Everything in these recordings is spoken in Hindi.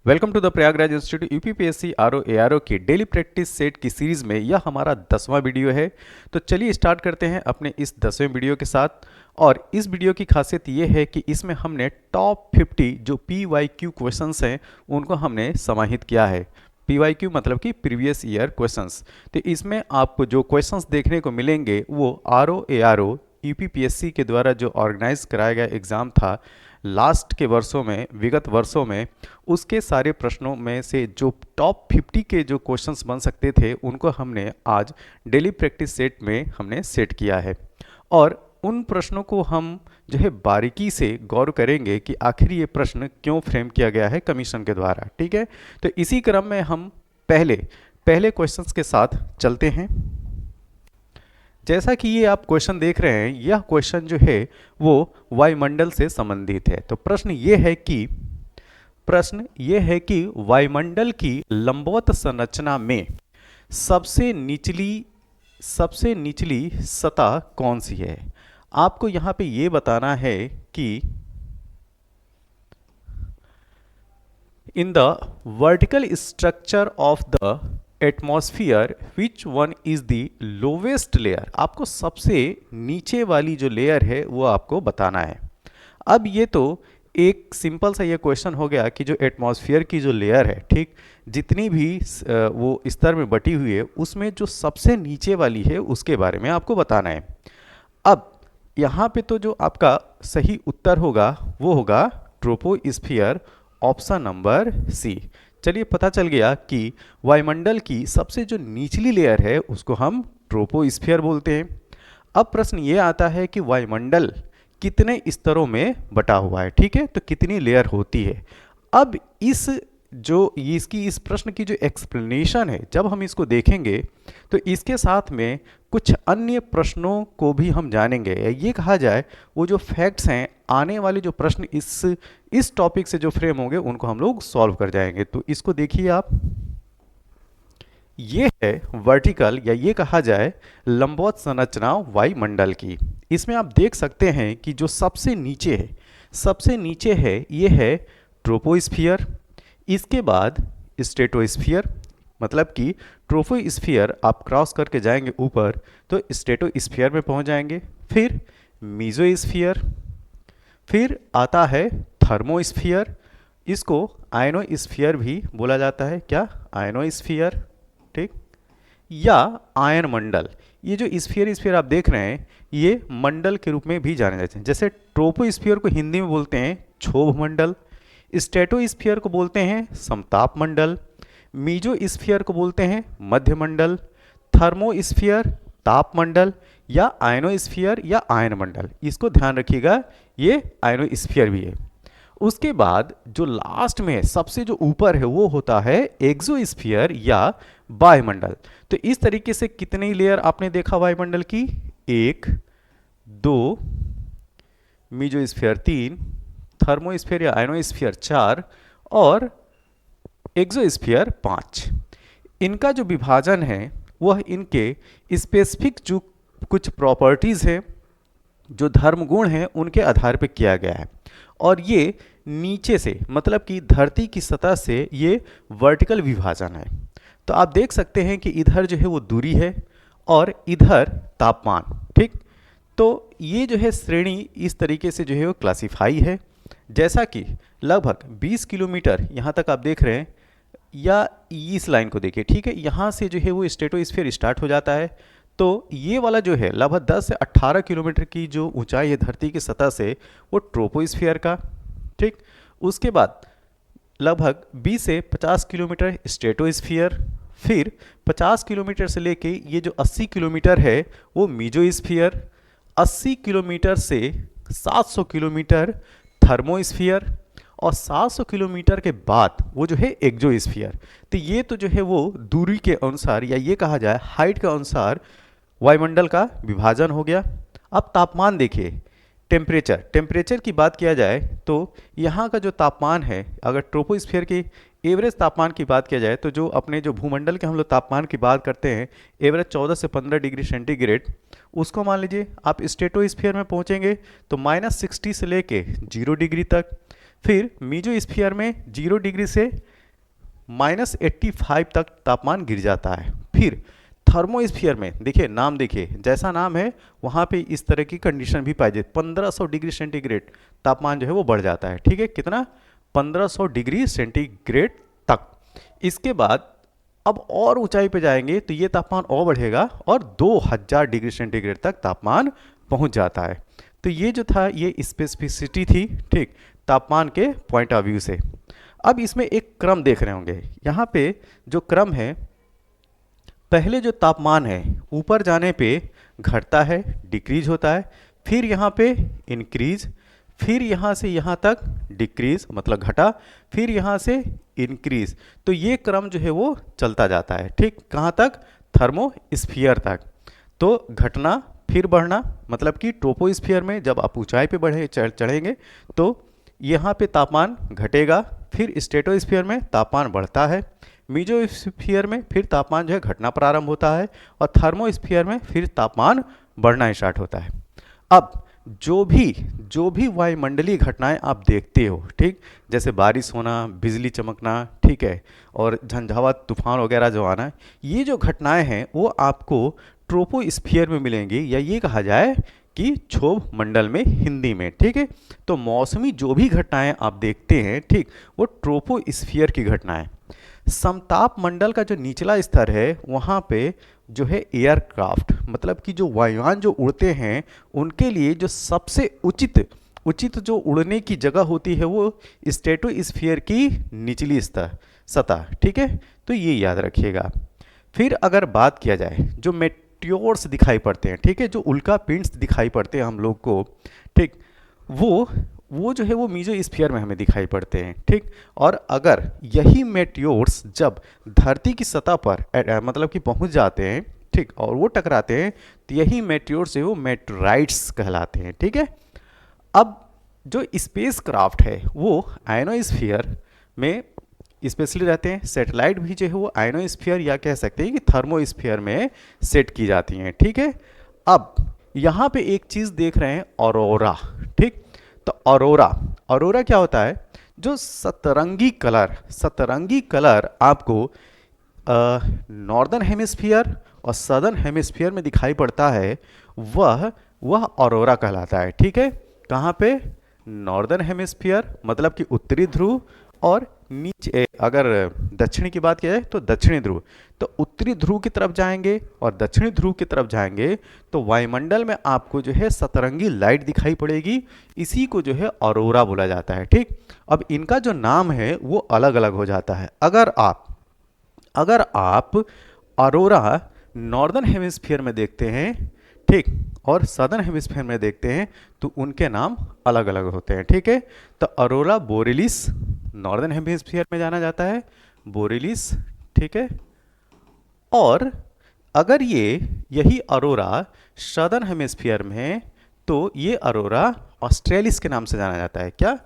Welcome to the Prayagraj institute UPPSC RO ARO की डेली प्रैक्टिस सेट की सीरीज में यह हमारा 10वां वीडियो है। तो चलिए स्टार्ट करते हैं अपने इस 10वें वीडियो के साथ। और इस वीडियो की खासियत ये है कि इसमें हमने टॉप 50 जो पीवाईक्यू क्वेश्चंस हैं उनको हमने समाहित किया है। पीवाईक्यू मतलब कि प्रीवियस ईयर क्वेश्चंस। तो इसमें आपको जो क्वेश्चंस देखने को मिलेंगे वो आरओ एआरओ यूपीपीएससी के द्वारा जो ऑर्गेनाइज कराया गया एग्ज़ाम था लास्ट के वर्षों में, विगत वर्षों में, उसके सारे प्रश्नों में से जो टॉप 50 के जो क्वेश्चंस बन सकते थे उनको हमने आज डेली प्रैक्टिस सेट में हमने सेट किया है। और उन प्रश्नों को हम जो है बारीकी से गौर करेंगे कि आखिर ये प्रश्न क्यों फ्रेम किया गया है कमीशन के द्वारा। ठीक है, तो इसी क्रम में हम पहले क्वेश्चंस के साथ चलते हैं। जैसा कि ये आप क्वेश्चन देख रहे हैं, यह क्वेश्चन जो है वो वायुमंडल से संबंधित है। तो प्रश्न ये है कि वायुमंडल की लंबवत संरचना में सबसे निचली सतह कौन सी है। आपको यहाँ पे ये बताना है कि in the vertical structure of the atmosphere which one is the lowest layer. आपको सबसे नीचे वाली जो लेयर है वो आपको बताना है। अब ये तो एक सिंपल सा ये क्वेश्चन हो गया कि जो एटमॉस्फेयर की जो लेयर है, ठीक, जितनी भी वो स्तर में बटी हुई है उसमें जो सबसे नीचे वाली है उसके बारे में आपको बताना है। अब यहाँ पे तो जो आपका सही उत्तर होगा वो होगा ट्रोपोस्फियर, ऑप्शन नंबर सी। चलिए पता चल गया कि वायुमंडल की सबसे जो निचली लेयर है उसको हम ट्रोपोस्फियर बोलते हैं। अब प्रश्न ये आता है कि वायुमंडल कितने स्तरों में बटा हुआ है। ठीक है, तो कितनी लेयर होती है। अब इस प्रश्न की जो एक्सप्लेनेशन है, जब हम इसको देखेंगे तो इसके साथ में कुछ अन्य प्रश्नों को भी हम जानेंगे। ये कहा जाए वो जो फैक्ट्स हैं, आने वाले जो प्रश्न इस टॉपिक से जो फ्रेम होंगे उनको हम लोग सॉल्व कर जाएंगे। तो इसको देखिए आप, ये है वर्टिकल या ये कहा जाए लंबवत संरचना वायुमंडल की। इसमें आप देख सकते हैं कि जो सबसे नीचे है ये है ट्रोपोस्फियर, इसके बाद स्ट्रेटोस्फियर, मतलब कि ट्रोपोस्फियर आप क्रॉस करके जाएंगे ऊपर तो स्ट्रेटोस्फियर में पहुंच जाएंगे, फिर मीजोस्फियर, फिर आता है थर्मोस्फियर, इसको आयनोस्फियर भी बोला जाता है। क्या? आयनोस्फियर, ठीक, या आयन मंडल। ये जो स्फीयर आप देख रहे हैं ये मंडल के रूप में भी जाने जाते हैं। जैसे ट्रोपोस्फियर को हिंदी में बोलते हैं क्षोभ मंडल, स्ट्रेटोस्फियर को बोलते हैं समताप मंडल, मीजोस्फियर को बोलते हैं मध्य मंडल, थर्मोस्फियर ताप मंडल, या आयनोस्फियर या आयन मंडल। इसको ध्यान रखिएगा, ये आयनोस्फियर भी है। उसके बाद जो लास्ट में सबसे जो ऊपर है वो होता है एक्सोस्फियर या वायुमंडल। तो इस तरीके से कितनी लेयर आपने देखा वायुमंडल की? 1, 2, मीजोस्फियर 3, थर्मोस्फियर या आयनोस्फियर 4 और एक्सोस्फियर 5। इनका जो विभाजन है वह इनके स्पेसिफिक जो कुछ प्रॉपर्टीज़ हैं, जो धर्म गुण हैं, उनके आधार पर किया गया है। और ये नीचे से, मतलब कि धरती की सतह से ये वर्टिकल विभाजन है। तो आप देख सकते हैं कि इधर जो है वो दूरी है और इधर तापमान। ठीक, तो ये जो है श्रेणी इस तरीके से जो है वो क्लासिफाई है। जैसा कि लगभग 20 किलोमीटर यहाँ तक आप देख रहे हैं, या इस लाइन को देखिए, ठीक है, यहाँ से जो है वो स्ट्रेटोस्फीयर स्टार्ट हो जाता है। तो ये वाला जो है लगभग 10 से 18 किलोमीटर की जो ऊंचाई है धरती की सतह से, वो ट्रोपोस्फियर का। ठीक, उसके बाद लगभग 20 से 50 किलोमीटर स्ट्रेटोस्फियर, फिर 50 किलोमीटर से लेके ये जो 80 किलोमीटर है वो मीजोस्फियर, 80 किलोमीटर से 700 किलोमीटर थर्मोस्फियर, और 700 किलोमीटर के बाद वो जो है एक्सोस्फियर। तो ये तो जो है वो दूरी के अनुसार, या ये कहा जाए हाइट के अनुसार वायुमंडल का विभाजन हो गया। अब तापमान देखिए, टेम्परेचर की बात किया जाए तो यहाँ का जो तापमान है, अगर ट्रोपोस्फियर की एवरेज तापमान की बात किया जाए तो जो अपने जो भूमंडल के हम लोग तापमान की बात करते हैं एवरेज 14 से 15 डिग्री सेंटीग्रेड, उसको मान लीजिए आप स्ट्रेटोस्फियर में पहुँचेंगे तो -60 से लेके 0 डिग्री तक, फिर मीजोस्फियर में 0 डिग्री से -85 तक तापमान गिर जाता है। फिर थर्मोस्फीयर में देखिए, नाम देखिए, जैसा नाम है वहाँ पे इस तरह की कंडीशन भी पाई जाती, 1500 डिग्री सेंटीग्रेड तापमान जो है वो बढ़ जाता है। ठीक है, कितना? 1500 डिग्री सेंटीग्रेड तक। इसके बाद अब और ऊंचाई पे जाएंगे तो ये तापमान और बढ़ेगा और 2000 डिग्री सेंटीग्रेड तक तापमान पहुंच जाता है। तो ये जो था ये स्पेसिफिसिटी थी, ठीक, तापमान के पॉइंट ऑफ व्यू से। अब इसमें एक क्रम देख रहे होंगे, यहाँ पे जो क्रम है, पहले जो तापमान है ऊपर जाने पे घटता है, डिक्रीज होता है, फिर यहाँ पे इंक्रीज, फिर यहाँ से यहाँ तक डिक्रीज मतलब घटा, फिर यहाँ से इंक्रीज। तो ये क्रम जो है वो चलता जाता है, ठीक, कहाँ तक? थर्मोस्फीयर तक। तो घटना फिर बढ़ना, मतलब कि ट्रोपोस्फीयर में जब आप ऊंचाई पे बढ़े चढ़ेंगे तो यहाँ पे तापमान घटेगा, फिर स्ट्रेटोस्फीयर में तापमान बढ़ता है, मीजोस्फीयर में फिर तापमान जो है घटना प्रारंभ होता है, और थर्मोस्फीयर में फिर तापमान बढ़ना स्टार्ट होता है। अब जो भी वायुमंडलीय घटनाएं आप देखते हो, ठीक, जैसे बारिश होना, बिजली चमकना, ठीक है, और झंझावात तूफान वगैरह जो आना, ये जो घटनाएं हैं वो आपको ट्रोपोस्फीयर में मिलेंगी, या ये कहा जाए कि क्षोभ मंडल में हिंदी में। ठीक है, तो मौसमी जो भी घटनाएं आप देखते हैं, ठीक, वो ट्रोपोस्फीयर की घटनाएं। समताप मंडल का जो निचला स्तर है वहाँ पे जो है एयरक्राफ्ट, मतलब कि जो वायुयान जो उड़ते हैं उनके लिए जो सबसे उचित जो उड़ने की जगह होती है वो स्ट्रेटोस्फीयर की निचली सतह। ठीक है, तो ये याद रखिएगा। फिर अगर बात किया जाए जो मेट्योर्स दिखाई पड़ते हैं, ठीक है, जो उल्का पिंड्स दिखाई पड़ते हैं हम लोग को, ठीक, वो जो है वो मीजोस्फीयर में हमें दिखाई पड़ते हैं। ठीक, और अगर यही मेट्योर्स जब धरती की सतह पर मतलब कि पहुंच जाते हैं, ठीक, और वो टकराते हैं, तो यही मेट्योर्स जो है वो मेटेराइट्स कहलाते हैं। ठीक है, अब जो स्पेस क्राफ्ट है वो आयनोस्फीयर में स्पेशली रहते हैं, सैटेलाइट भी जो है वो आयनोस्फीयर या कह सकते हैं कि थर्मोस्फीयर में सेट की जाती हैं। ठीक है, अब यहाँ पे एक चीज़ देख रहे हैं, ऑरोरा। ठीक, तो ऑरोरा क्या होता है? जो सतरंगी कलर आपको नॉर्दर्न हेमिस्फीयर और सदर्न हेमिस्फीयर में दिखाई पड़ता है, वह ऑरोरा कहलाता है। ठीक है, कहाँ पे? नॉर्दर्न हेमिस्फीयर मतलब कि उत्तरी ध्रुव, और नीचे अगर दक्षिणी की बात की जाए तो दक्षिणी ध्रुव। तो उत्तरी ध्रुव की तरफ जाएंगे और दक्षिणी ध्रुव की तरफ जाएंगे तो वायुमंडल में आपको जो है सतरंगी लाइट दिखाई पड़ेगी, इसी को जो है ऑरोरा बोला जाता है। ठीक, अब इनका जो नाम है वो अलग अलग हो जाता है। अगर आप ऑरोरा नॉर्दर्न हेमिस्फीयर में देखते हैं, ठीक, और सदर्न हेमिस्फीयर में देखते हैं तो उनके नाम अलग अलग होते हैं। ठीक है, तो ऑरोरा बोरेलिस नॉर्दर्न हेमिस्फीयर में जाना जाता है, बोरेलिस। ठीक है, और अगर यही ऑरोरा सदर्न हेमिस्फीयर में है तो ये ऑरोरा ऑस्ट्रेलिस के नाम से जाना जाता है। क्या?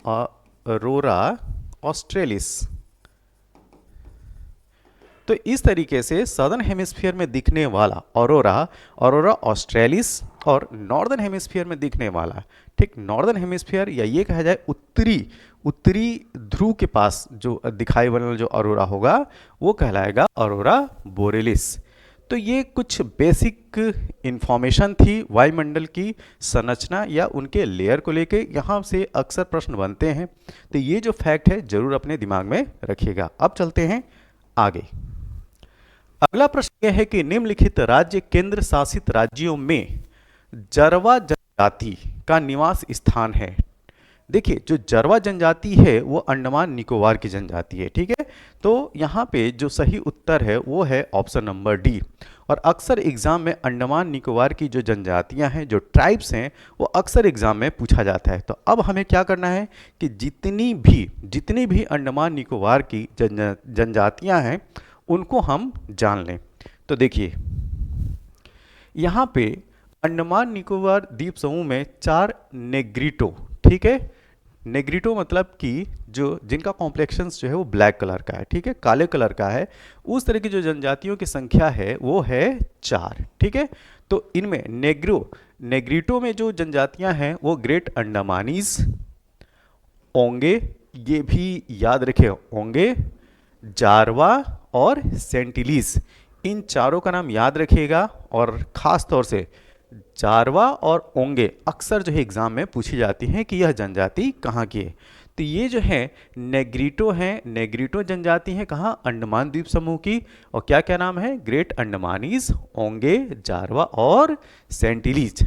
Aurora australis. तो इस तरीके से सदर्न हेमिस्फीयर में दिखने वाला ऑरोरा ऑस्ट्रेलिस, और नॉर्दर्न हेमिस्फीयर में दिखने वाला, ठीक, नॉर्दर्न हेमिस्फीयर या ये कहा जाए उत्तरी ध्रुव के पास जो दिखाई वाला जो ऑरोरा होगा वो कहलाएगा ऑरोरा बोरेलिस। तो ये कुछ बेसिक इंफॉर्मेशन थी वायुमंडल की संरचना या उनके लेयर को लेके, यहाँ से अक्सर प्रश्न बनते हैं, तो ये जो फैक्ट है जरूर अपने दिमाग में रखिएगा। अब चलते हैं आगे। अगला प्रश्न यह है कि निम्नलिखित राज्य केंद्र शासित राज्यों में जरवा जनजाति का निवास स्थान है। देखिए, जो जरवा जनजाति है वो अंडमान निकोबार की जनजाति है। ठीक है, तो यहाँ पे जो सही उत्तर है वो है ऑप्शन नंबर डी। और अक्सर एग्जाम में अंडमान निकोबार की जो जनजातियाँ हैं, जो ट्राइब्स हैं, वो अक्सर एग्जाम में पूछा जाता है। तो अब हमें क्या करना है कि जितनी भी अंडमान निकोबार की जनजातियाँ हैं उनको हम जान लें। तो देखिए, यहाँ पे अंडमान निकोबार द्वीप समूह में 4 नेग्रिटो, ठीक है, नेग्रिटो मतलब कि जिनका कॉम्प्लेक्शंस जो है वो ब्लैक कलर का है, ठीक है, काले कलर का है, उस तरह की जो जनजातियों की संख्या है वो है 4। ठीक है, तो इनमें नेग्रिटो में जो जनजातियां हैं वो ग्रेट अंडमानीज, ओंगे, ये भी याद रखें, ओंगे, जारवा और सेंटिलीज, इन चारों का नाम याद रखिएगा। और ख़ास तौर से जारवा और ओंगे अक्सर जो है एग्ज़ाम में पूछी जाती हैं कि यह जनजाति कहाँ की है। तो ये जो है नेग्रिटो हैं, नेग्रिटो जनजाति है कहाँ, अंडमान द्वीप समूह की। और क्या क्या नाम है, ग्रेट अंडमानीज, ओंगे, जारवा और सेंटिलीज।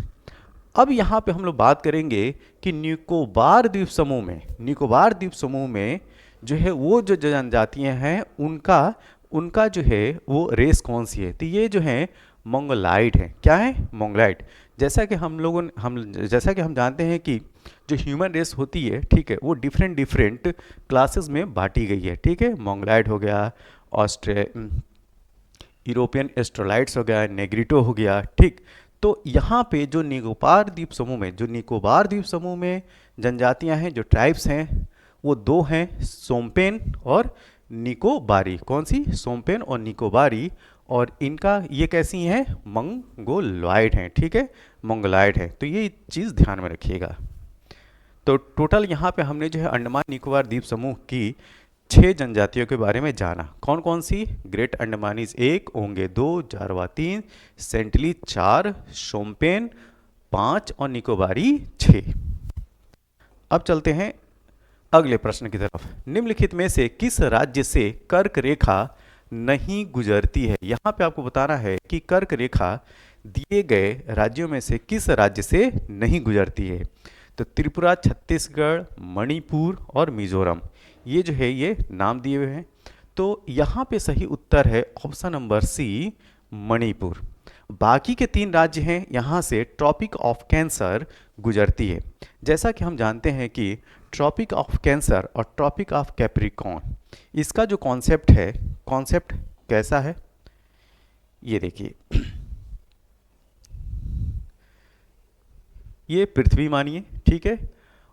अब यहाँ पे हम लोग बात करेंगे कि निकोबार द्वीप समूह में, निकोबार द्वीप समूह में जो है वो जो जनजातियाँ हैं उनका उनका जो है वो रेस कौन सी है। तो ये जो है मंगोलाइड है। क्या है, मंगोलाइड। जैसा कि जैसा कि हम जानते हैं कि जो ह्यूमन रेस होती है, ठीक है, वो डिफरेंट डिफरेंट क्लासेस में बांटी गई है। ठीक है, मंगोलाइड हो गया, यूरोपियन एस्ट्रोलाइट्स हो गया, नेग्रिटो हो गया। ठीक, तो यहाँ पे जो निकोबार द्वीप समूह में, जो निकोबार द्वीप समूह में जनजातियाँ हैं, जो ट्राइब्स हैं, वो दो हैं, सोम्पेन और निकोबारी। कौन सी, सोम्पेन और निकोबारी। और इनका ये कैसी हैं, मंगोलॉयड हैं। ठीक है, मंगोलॉयड है। तो ये चीज़ ध्यान में रखिएगा। तो टोटल यहाँ पे हमने जो है अंडमान निकोबार द्वीप समूह की 6 जनजातियों के बारे में जाना। कौन कौन सी, ग्रेट अंडमानीज 1, ओंगे 2, जारवा 3, सेंटिलीज 4, शोम्पेन 5 और निकोबारी 6। अब चलते हैं अगले प्रश्न की तरफ। निम्नलिखित में से किस राज्य से कर्क रेखा नहीं गुजरती है। यहाँ पे आपको बताना है कि कर्क रेखा दिए गए राज्यों में से किस राज्य से नहीं गुजरती है। तो त्रिपुरा, छत्तीसगढ़, मणिपुर और मिजोरम, ये जो है ये नाम दिए हुए हैं। तो यहाँ पे सही उत्तर है ऑप्शन नंबर सी, मणिपुर। बाकी के 3 राज्य हैं, यहाँ से ट्रॉपिक ऑफ कैंसर गुजरती है। जैसा कि हम जानते हैं कि ट्रॉपिक ऑफ कैंसर और ट्रॉपिक ऑफ कैप्रिकॉर्न, इसका जो कॉन्सेप्ट है, कॉन्सेप्ट कैसा है, ये देखिए, ये पृथ्वी मानिए, ठीक है,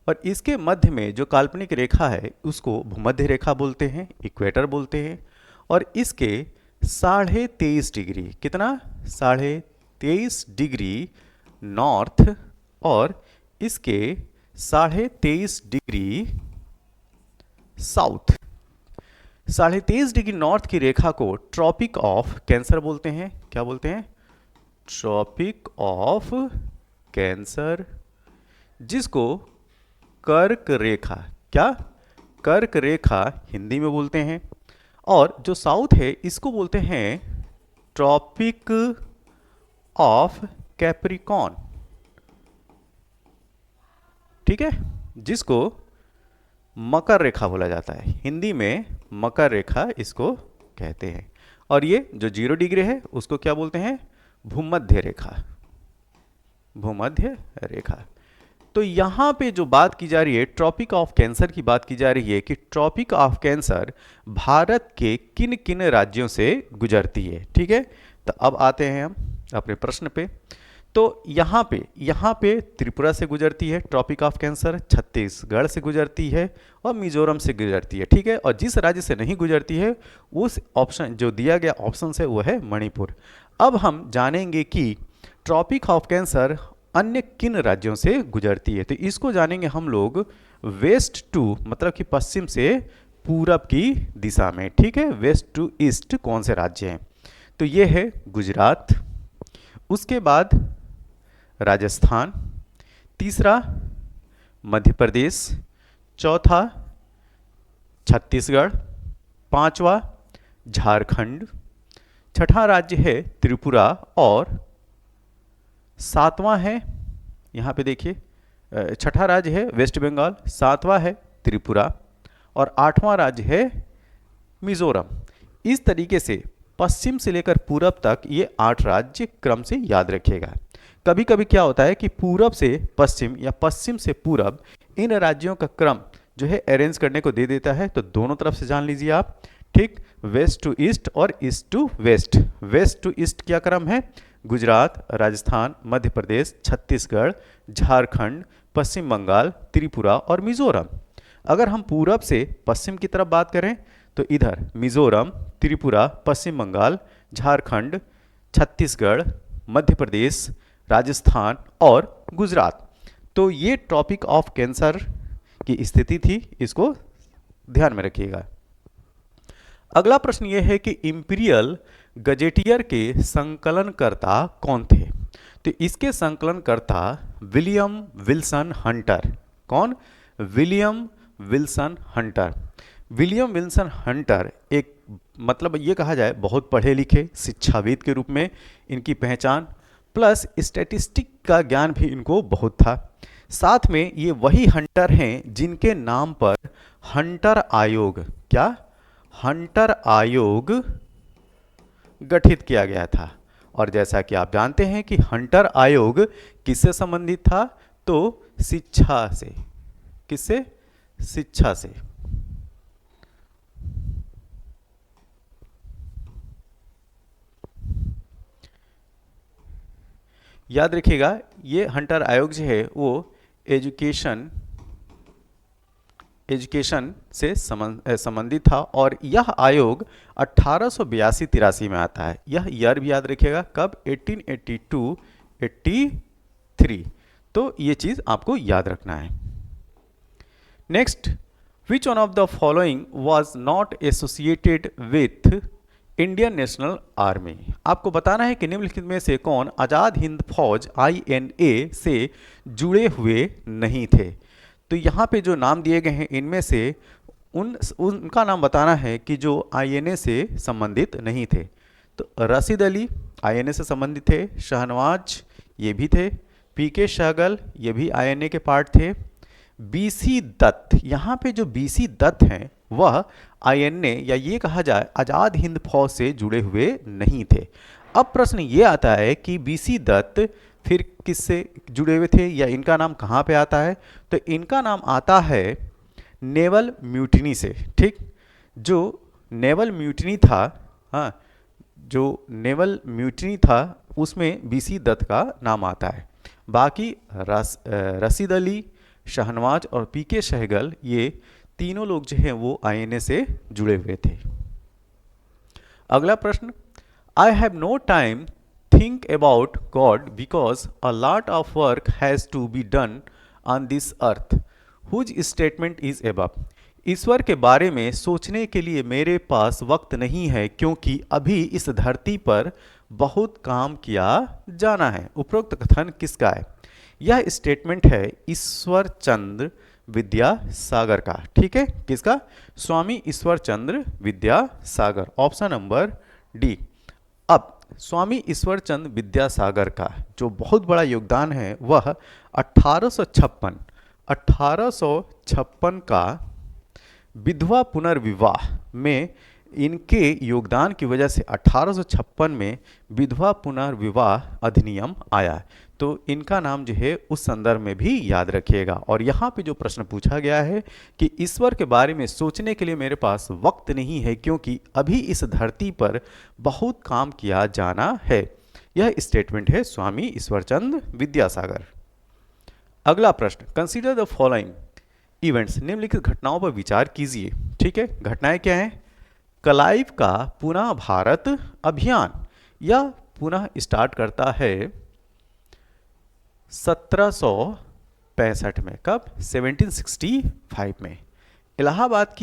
और इसके मध्य में जो काल्पनिक रेखा है उसको भूमध्य रेखा बोलते हैं, इक्वेटर बोलते हैं। और इसके 23.5 डिग्री, कितना, 23.5 डिग्री नॉर्थ और इसके 23.5 डिग्री साउथ, 23.5 डिग्री नॉर्थ की रेखा को ट्रॉपिक ऑफ कैंसर बोलते हैं। क्या बोलते हैं, ट्रॉपिक ऑफ कैंसर, जिसको कर्क रेखा, क्या, कर्क रेखा हिंदी में बोलते हैं। और जो साउथ है इसको बोलते हैं ट्रॉपिक ऑफ कैप्रिकॉर्न, ठीक है, जिसको मकर रेखा बोला जाता है। हिंदी में मकर रेखा इसको कहते हैं। और ये जो 0 डिग्री है उसको क्या बोलते हैं, भूमध्य रेखा, भूमध्य रेखा। तो यहाँ पे जो बात की जा रही है, ट्रॉपिक ऑफ कैंसर की बात की जा रही है कि ट्रॉपिक ऑफ कैंसर भारत के किन किन राज्यों से गुजरती है। ठीक है, तो अब आते हैं हम अपने प्रश्न पे। तो यहाँ पे त्रिपुरा से गुजरती है ट्रॉपिक ऑफ कैंसर, छत्तीसगढ़ से गुजरती है और मिजोरम से गुजरती है। ठीक है, और जिस राज्य से नहीं गुजरती है उस ऑप्शन जो दिया गया ऑप्शन है वो है मणिपुर। अब हम जानेंगे कि ट्रॉपिक ऑफ कैंसर अन्य किन राज्यों से गुजरती है। तो इसको जानेंगे हम लोग वेस्ट टू, मतलब कि पश्चिम से पूरब की दिशा में। ठीक है, वेस्ट टू ईस्ट कौन से राज्य हैं, तो ये है गुजरात, उसके बाद राजस्थान, तीसरा मध्य प्रदेश, चौथा छत्तीसगढ़, पांचवा झारखंड, छठा राज्य है त्रिपुरा और सातवां है, यहाँ पे देखिए छठा राज्य है वेस्ट बंगाल, सातवां है त्रिपुरा और आठवां राज्य है मिजोरम। इस तरीके से पश्चिम से लेकर पूरब तक ये 8 राज्य क्रम से याद रखिएगा। कभी कभी क्या होता है कि पूरब से पश्चिम या पश्चिम से पूरब इन राज्यों का क्रम जो है अरेंज करने को दे देता है, तो दोनों तरफ से जान लीजिए आप। ठीक, वेस्ट टू ईस्ट और east to west. West to east क्या क्रम है, गुजरात, राजस्थान, मध्य प्रदेश, छत्तीसगढ़, झारखंड, पश्चिम बंगाल, त्रिपुरा और मिजोरम। अगर हम पूरब से पश्चिम की तरफ बात करें तो इधर मिजोरम, त्रिपुरा, पश्चिम बंगाल, झारखंड, छत्तीसगढ़, मध्य प्रदेश, राजस्थान और गुजरात। तो ये ट्रॉपिक ऑफ कैंसर की स्थिति थी, इसको ध्यान में रखिएगा। अगला प्रश्न यह है कि इंपीरियल गजेटियर के संकलनकर्ता कौन थे? तो इसके संकलनकर्ता विलियम विल्सन हंटर। कौन? William Wilson Hunter. William Wilson Hunter एक मतलब ये कहा जाए बहुत पढ़े लिखे शिक्षाविद के रूप में इनकी पहचान, प्लस स्टैटिस्टिक का ज्ञान भी इनको बहुत था। साथ में ये वही हंटर हैं जिनके नाम पर हंटर आयोग, क्या? हंटर आयोग गठित किया गया था। और जैसा कि आप जानते हैं कि हंटर आयोग किससे संबंधित था? तो शिक्षा से। किससे? शिक्षा से। याद रखिएगा ये हंटर आयोग जो है वो एजुकेशन से संबंधित था और यह आयोग 1882-83 में आता है। यह ईयर भी याद रखिएगा कब? 1882-83। तो ये चीज आपको याद रखना है। Next, which one of the following was not associated with Indian national army? आपको बताना है कि निम्नलिखित में से कौन आजाद हिंद फौज INA से जुड़े हुए नहीं थे। तो यहाँ पे जो नाम दिए गए हैं इनमें से उनका नाम बताना है कि जो INA से संबंधित नहीं थे। तो रशीद अली INA से संबंधित थे, शहनवाज ये भी थे, PK सहगल ये भी INA के पार्ट थे, BC दत्त, यहाँ पे जो BC दत्त हैं वह INA या ये कहा जाए आजाद हिंद फौज से जुड़े हुए नहीं थे। अब प्रश्न ये आता है कि BC दत्त फिर किससे जुड़े हुए थे या इनका नाम कहाँ पे आता है? तो इनका नाम आता है नेवल म्यूटिनी से। ठीक, जो नेवल म्यूटिनी था, हाँ, जो नेवल म्यूटिनी था उसमें BC दत्त का नाम आता है। बाकी रशीद अली, शहनवाज और PK सहगल ये तीनों लोग जो हैं वो INA से जुड़े हुए थे। अगला प्रश्न, I have no time think about God because a lot of work has to be done on this earth. Whose statement is above? ईश्वर के बारे में सोचने के लिए मेरे पास वक्त नहीं है क्योंकि अभी इस धरती पर बहुत काम किया जाना है। उपरोक्त कथन किसका है? यह स्टेटमेंट है ईश्वर चंद्र विद्यासागर का। ठीक है, किसका? स्वामी Ishwar Chandra Vidyasagar, option number D. अब स्वामी ईश्वर चंद्र विद्यासागर का जो बहुत बड़ा योगदान है वह 1856 का विधवा पुनर्विवाह में इनके योगदान की वजह से 1856 में विधवा पुनर्विवाह अधिनियम आया। तो इनका नाम जो है उस संदर्भ में भी याद रखिएगा। और यहाँ पे जो प्रश्न पूछा गया है कि ईश्वर के बारे में सोचने के लिए मेरे पास वक्त नहीं है क्योंकि अभी इस धरती पर बहुत काम किया जाना है, यह स्टेटमेंट है स्वामी ईश्वरचंद विद्यासागर। अगला प्रश्न, कंसीडर द फॉलोइंग इवेंट्स, निम्नलिखित घटनाओं पर विचार कीजिए। ठीक है, घटनाएं क्या हैं? क्लाइव का पुनः भारत अभियान यह पुनः स्टार्ट करता है 1765 में। कब? 1765 में। इलाहाबाद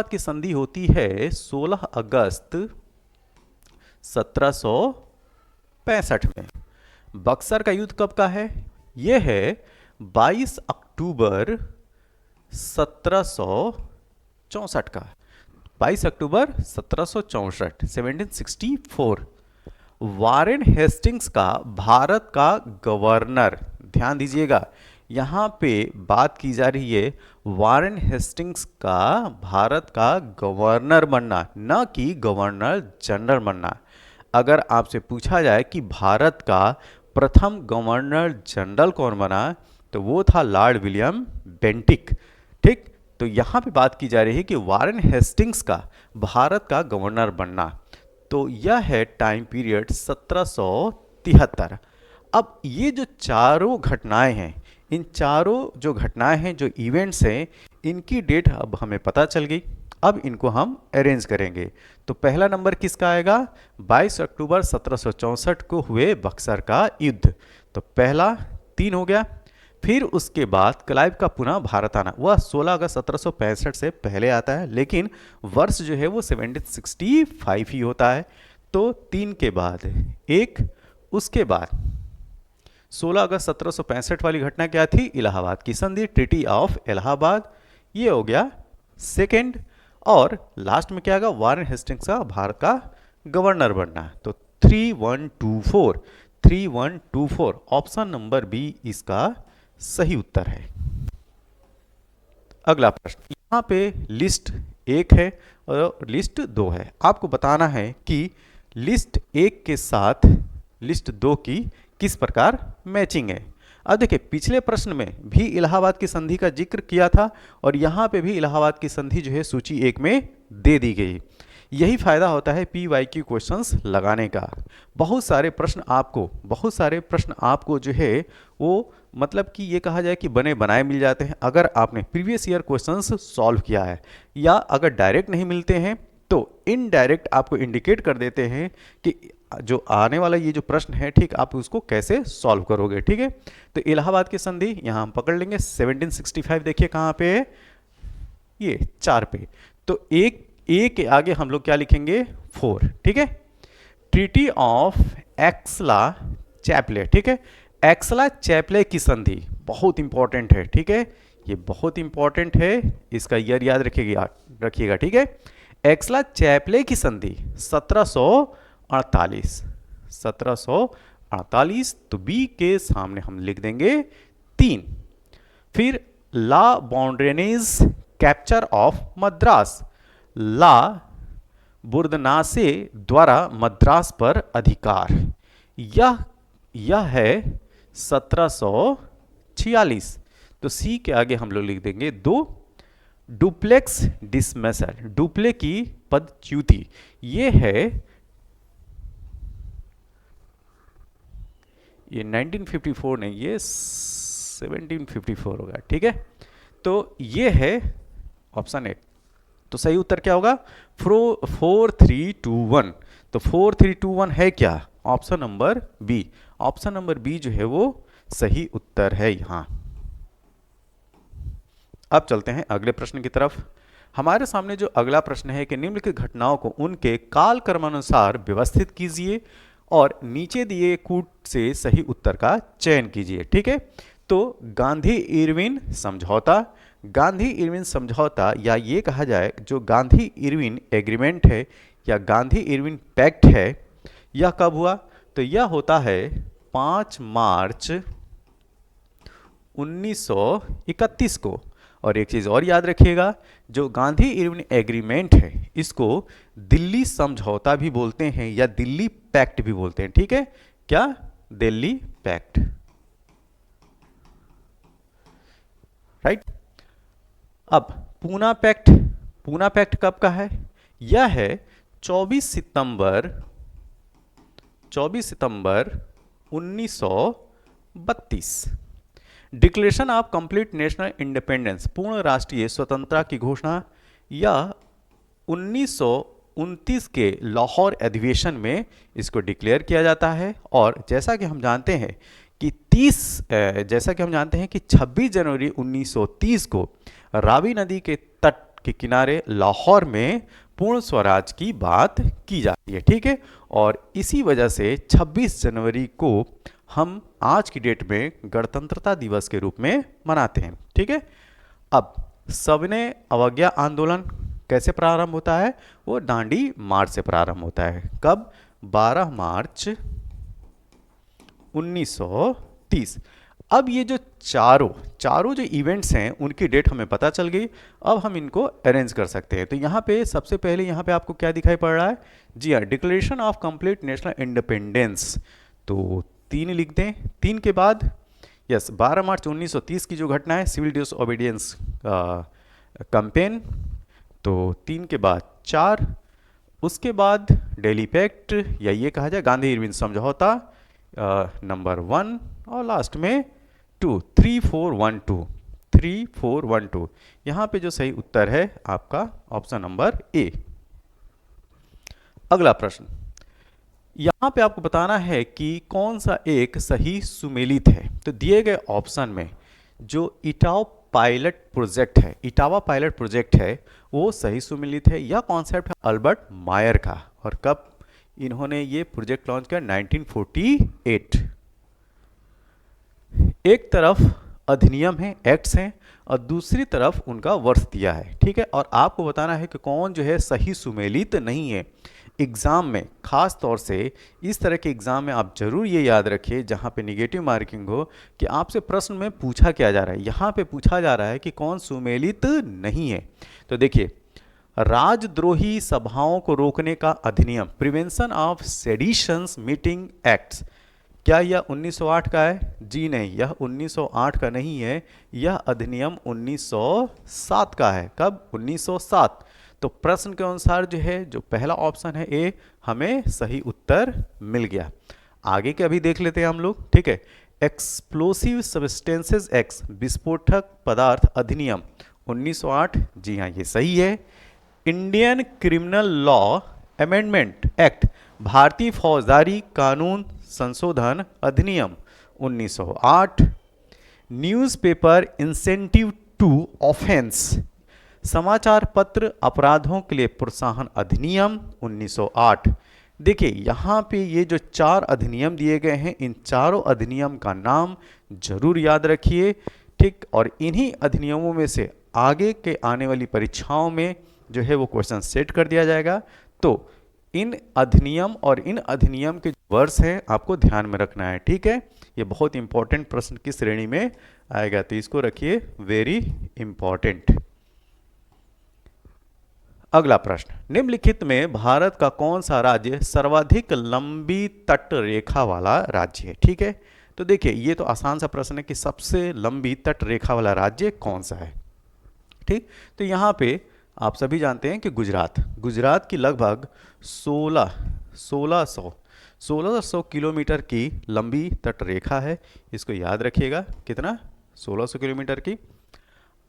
की संधि होती है 16 अगस्त 1765 में। बक्सर का युद्ध कब का है? यह है 22 अक्टूबर 1764 का। 22 अक्टूबर 1764, 1764। वारेन हेस्टिंग्स का भारत का गवर्नर, ध्यान दीजिएगा यहाँ पे बात की जा रही है वारेन हेस्टिंग्स का भारत का गवर्नर बनना, न कि गवर्नर जनरल बनना। अगर आपसे पूछा जाए कि भारत का प्रथम गवर्नर जनरल कौन बना, तो वो था लॉर्ड विलियम बेंटिक। ठीक, तो यहाँ पे बात की जा रही है कि वारेन हेस्टिंग्स का भारत का गवर्नर बनना। तो यह है टाइम पीरियड 1773। अब ये जो चारों घटनाएं हैं, इन चारों जो घटनाएं हैं, जो इवेंट्स हैं, इनकी डेट अब हमें पता चल गई। अब इनको हम अरेंज करेंगे। तो पहला नंबर किसका आएगा? 22 अक्टूबर 1764 को हुए बक्सर का युद्ध। तो पहला 3 हो गया। फिर उसके बाद क्लाइव का पुनः भारत आना, वह 16 अगस्त 1765 से पहले आता है, लेकिन वर्ष जो है वो 1765 ही होता है। तो 3 के बाद एक, उसके बाद 16 अगस्त 1765 वाली घटना क्या थी? इलाहाबाद की संधि, ट्रीटी ऑफ इलाहाबाद, ये हो गया सेकेंड। और लास्ट में क्या आएगा? वारेन हेस्टिंग्स का भारत का गवर्नर बनना। तो 3124, 3124 ऑप्शन नंबर बी इसका सही उत्तर है। अगला प्रश्न, यहाँ पे लिस्ट 1 है और लिस्ट 2 है। आपको बताना है कि लिस्ट 1 के साथ लिस्ट 2 की किस प्रकार मैचिंग है। अब देखिए, पिछले प्रश्न में भी इलाहाबाद की संधि का जिक्र किया था और यहाँ पे भी इलाहाबाद की संधि जो है सूची 1 में दे दी गई। यही फायदा होता है PYQ क्वेश्चंस लगाने का। बहुत सारे प्रश्न आपको जो है वो मतलब कि ये कहा जाए कि बने बनाए मिल जाते हैं अगर आपने प्रीवियस ईयर क्वेश्चंस सॉल्व किया है, या अगर डायरेक्ट नहीं मिलते हैं तो इनडायरेक्ट आपको इंडिकेट कर देते हैं कि जो आने वाला ये जो प्रश्न है, ठीक, आप उसको कैसे सॉल्व करोगे। ठीक है, तो इलाहाबाद की संधि यहाँ हम पकड़ लेंगे 1765। देखिए कहाँ पे है, ये 4 पे। तो एक ए के आगे हम लोग क्या लिखेंगे? 4। ठीक है, ट्रीटी ऑफ एक्सला चैपले। ठीक है, एक्सला चैपले की संधि बहुत इंपॉर्टेंट है। ठीक है, ये बहुत इंपॉर्टेंट है, इसका ईयर याद रखिएगा। ठीक है, एक्सला चैपले की संधि 1748। तो बी के सामने हम लिख देंगे 3। फिर ला बॉन्ड्रेनेज कैप्चर ऑफ मद्रास, ला बुर्दनासे द्वारा मद्रास पर अधिकार, यह है 1746। तो सी के आगे हम लोग लिख देंगे 2। डुप्लेक्स डिसमिसल, डुप्ले की पदच्युति, ये है, ये 1954 नहीं, ये 1754 होगा। ठीक है, तो ये है ऑप्शन 8। तो सही उत्तर क्या होगा? 4321। तो 4321 है क्या? Option number B. Option number B जो है वो सही उत्तर है यहां। अब चलते हैं अगले प्रश्न की तरफ। हमारे सामने जो अगला प्रश्न है कि निम्नलिखित घटनाओं को उनके काल क्रमानुसार व्यवस्थित कीजिए और नीचे दिए कूट से सही उत्तर का चयन कीजिए। ठीक है, तो गांधी इरविन समझौता, गांधी इरविन समझौता, या ये कहा जाए जो गांधी इरविन एग्रीमेंट है या गांधी इरविन पैक्ट है, यह कब हुआ? तो यह होता है 5 मार्च 1931 को। और एक चीज़ और याद रखिएगा, जो गांधी इरविन एग्रीमेंट है इसको दिल्ली समझौता भी बोलते हैं या दिल्ली पैक्ट भी बोलते हैं। ठीक है, क्या? Delhi pact, right. अब पूना पैक्ट, पूना पैक्ट कब का है? यह है 24 सितंबर 1932। Declaration of complete national independence, पूर्ण राष्ट्रीय स्वतंत्रता की घोषणा, यह 1929 के लाहौर अधिवेशन में इसको डिक्लेयर किया जाता है। और जैसा कि हम जानते हैं कि 26 जनवरी 1930 को रावी नदी के तट के किनारे लाहौर में पूर्ण स्वराज की बात की जाती है। ठीक है, और इसी वजह से 26 जनवरी को हम आज की डेट में गणतंत्रता दिवस के रूप में मनाते हैं। ठीक है, अब सविनय अवज्ञा आंदोलन कैसे प्रारंभ होता है? वो दांडी मार्च से प्रारंभ होता है। कब? 12 मार्च 1930। अब ये जो चारों जो इवेंट्स हैं उनकी डेट हमें पता चल गई। अब हम इनको अरेंज कर सकते हैं। तो यहाँ पे सबसे पहले यहाँ पे आपको क्या दिखाई पड़ रहा है? जी हाँ, declaration of complete national independence. तो 3 लिख दें। 3 के बाद 12 मार्च 1930 की जो घटना है सिविल डिसओबीडियंस कैंपेन, तो 3 के बाद 4, उसके बाद दिल्ली पैक्ट या ये कहा जाए गांधी इरविन समझौता नंबर 1, और लास्ट में 2, 3412। यहाँ पे जो सही उत्तर है आपका ऑप्शन नंबर ए। अगला प्रश्न, यहाँ पे आपको बताना है कि कौन सा एक सही सुमेलित है। तो दिए गए ऑप्शन में जो इटावा पायलट प्रोजेक्ट है वो सही सुमेलित है। यह कॉन्सेप्ट है अल्बर्ट मायर का, और कब इन्होंने ये प्रोजेक्ट लॉन्च किया? 1948। एक तरफ अधिनियम है, एक्ट्स हैं, और दूसरी तरफ उनका वर्ष दिया है, ठीक है। और आपको बताना है कि कौन जो है सही सुमेलित नहीं है। एग्जाम में खास तौर से इस तरह के एग्जाम में आप जरूर ये याद रखिए जहाँ पे निगेटिव मार्किंग हो, कि आपसे प्रश्न में पूछा क्या जा रहा है। यहाँ पे पूछा जा रहा है कि कौन सुमेलित नहीं है। तो देखिए, राजद्रोही सभाओं को रोकने का अधिनियम, प्रिवेंशन ऑफ सेडिशंस मीटिंग एक्ट्स, क्या यह 1908 का है? जी नहीं, यह 1908 का नहीं है, यह अधिनियम 1907 का है। कब? 1907। तो प्रश्न के अनुसार जो है, जो पहला ऑप्शन है ए, हमें सही उत्तर मिल गया। आगे के अभी देख लेते हैं हम लोग, ठीक है। एक्सप्लोसिव सब्सटेंसेस एक्ट, विस्फोटक पदार्थ अधिनियम 1908, जी हाँ ये सही है। Indian criminal law amendment act, भारतीय फौजदारी कानून संशोधन अधिनियम 1908। न्यूज़पेपर इंसेंटिव टू ऑफेंस, समाचार पत्र अपराधों के लिए प्रोत्साहन अधिनियम 1908। देखिए यहाँ पे ये जो 4 अधिनियम दिए गए हैं, इन चारों अधिनियम का नाम जरूर याद रखिए, ठीक। और इन्हीं अधिनियमों में से आगे के आने वाली परीक्षाओं में जो है वो क्वेश्चन सेट कर दिया जाएगा। तो इन अधिनियम और इन अधिनियम के वर्ष हैं आपको ध्यान में रखना है, ठीक है। ये बहुत इंपॉर्टेंट प्रश्न की श्रेणी में आएगा, तो इसको रखिए वेरी इंपॉर्टेंट। अगला प्रश्न, निम्नलिखित में भारत का कौन सा राज्य सर्वाधिक लंबी तट रेखा वाला राज्य है? ठीक है, तो देखिए ये तो आसान सा प्रश्न है कि सबसे लंबी तट रेखा वाला राज्य कौन सा है, ठीक। तो यहाँ पे आप सभी जानते हैं कि गुजरात की लगभग 1600 किलोमीटर की लंबी तट रेखा है। इसको याद रखिएगा, कितना? 1600 किलोमीटर की।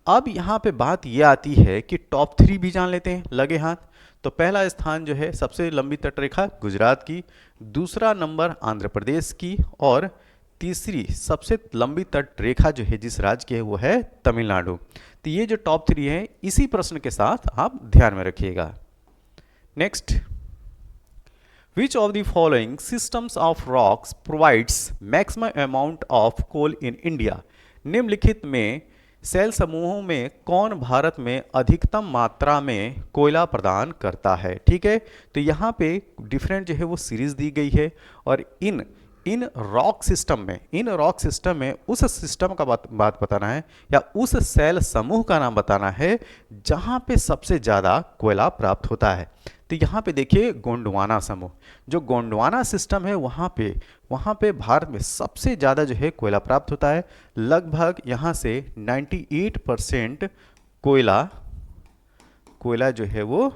अब यहाँ पे बात ये आती है कि टॉप 3 भी जान लेते हैं लगे हाथ। तो पहला स्थान जो है सबसे लंबी तट रेखा गुजरात की, दूसरा नंबर आंध्र प्रदेश की, और तीसरी सबसे लंबी तट रेखा जो है जिस राज्य की है वो है तमिलनाडु। तो ये जो टॉप 3 है इसी प्रश्न के साथ आप ध्यान में रखिएगा। Next, which of the following systems of rocks provides maximum amount of coal in India? निम्नलिखित में सेल समूहों में कौन भारत में अधिकतम मात्रा में कोयला प्रदान करता है? ठीक है, तो यहाँ पे डिफरेंट जो है वो सीरीज दी गई है, और इन रॉक सिस्टम में उस सिस्टम का बात बताना है, या उस सेल समूह का नाम बताना है जहाँ पे सबसे ज़्यादा कोयला प्राप्त होता है। तो यहाँ पे देखिए गोंडवाना समूह, जो गोंडवाना सिस्टम है वहाँ पे भारत में सबसे ज़्यादा जो है कोयला प्राप्त होता है। लगभग यहाँ से 98% कोयला जो है वो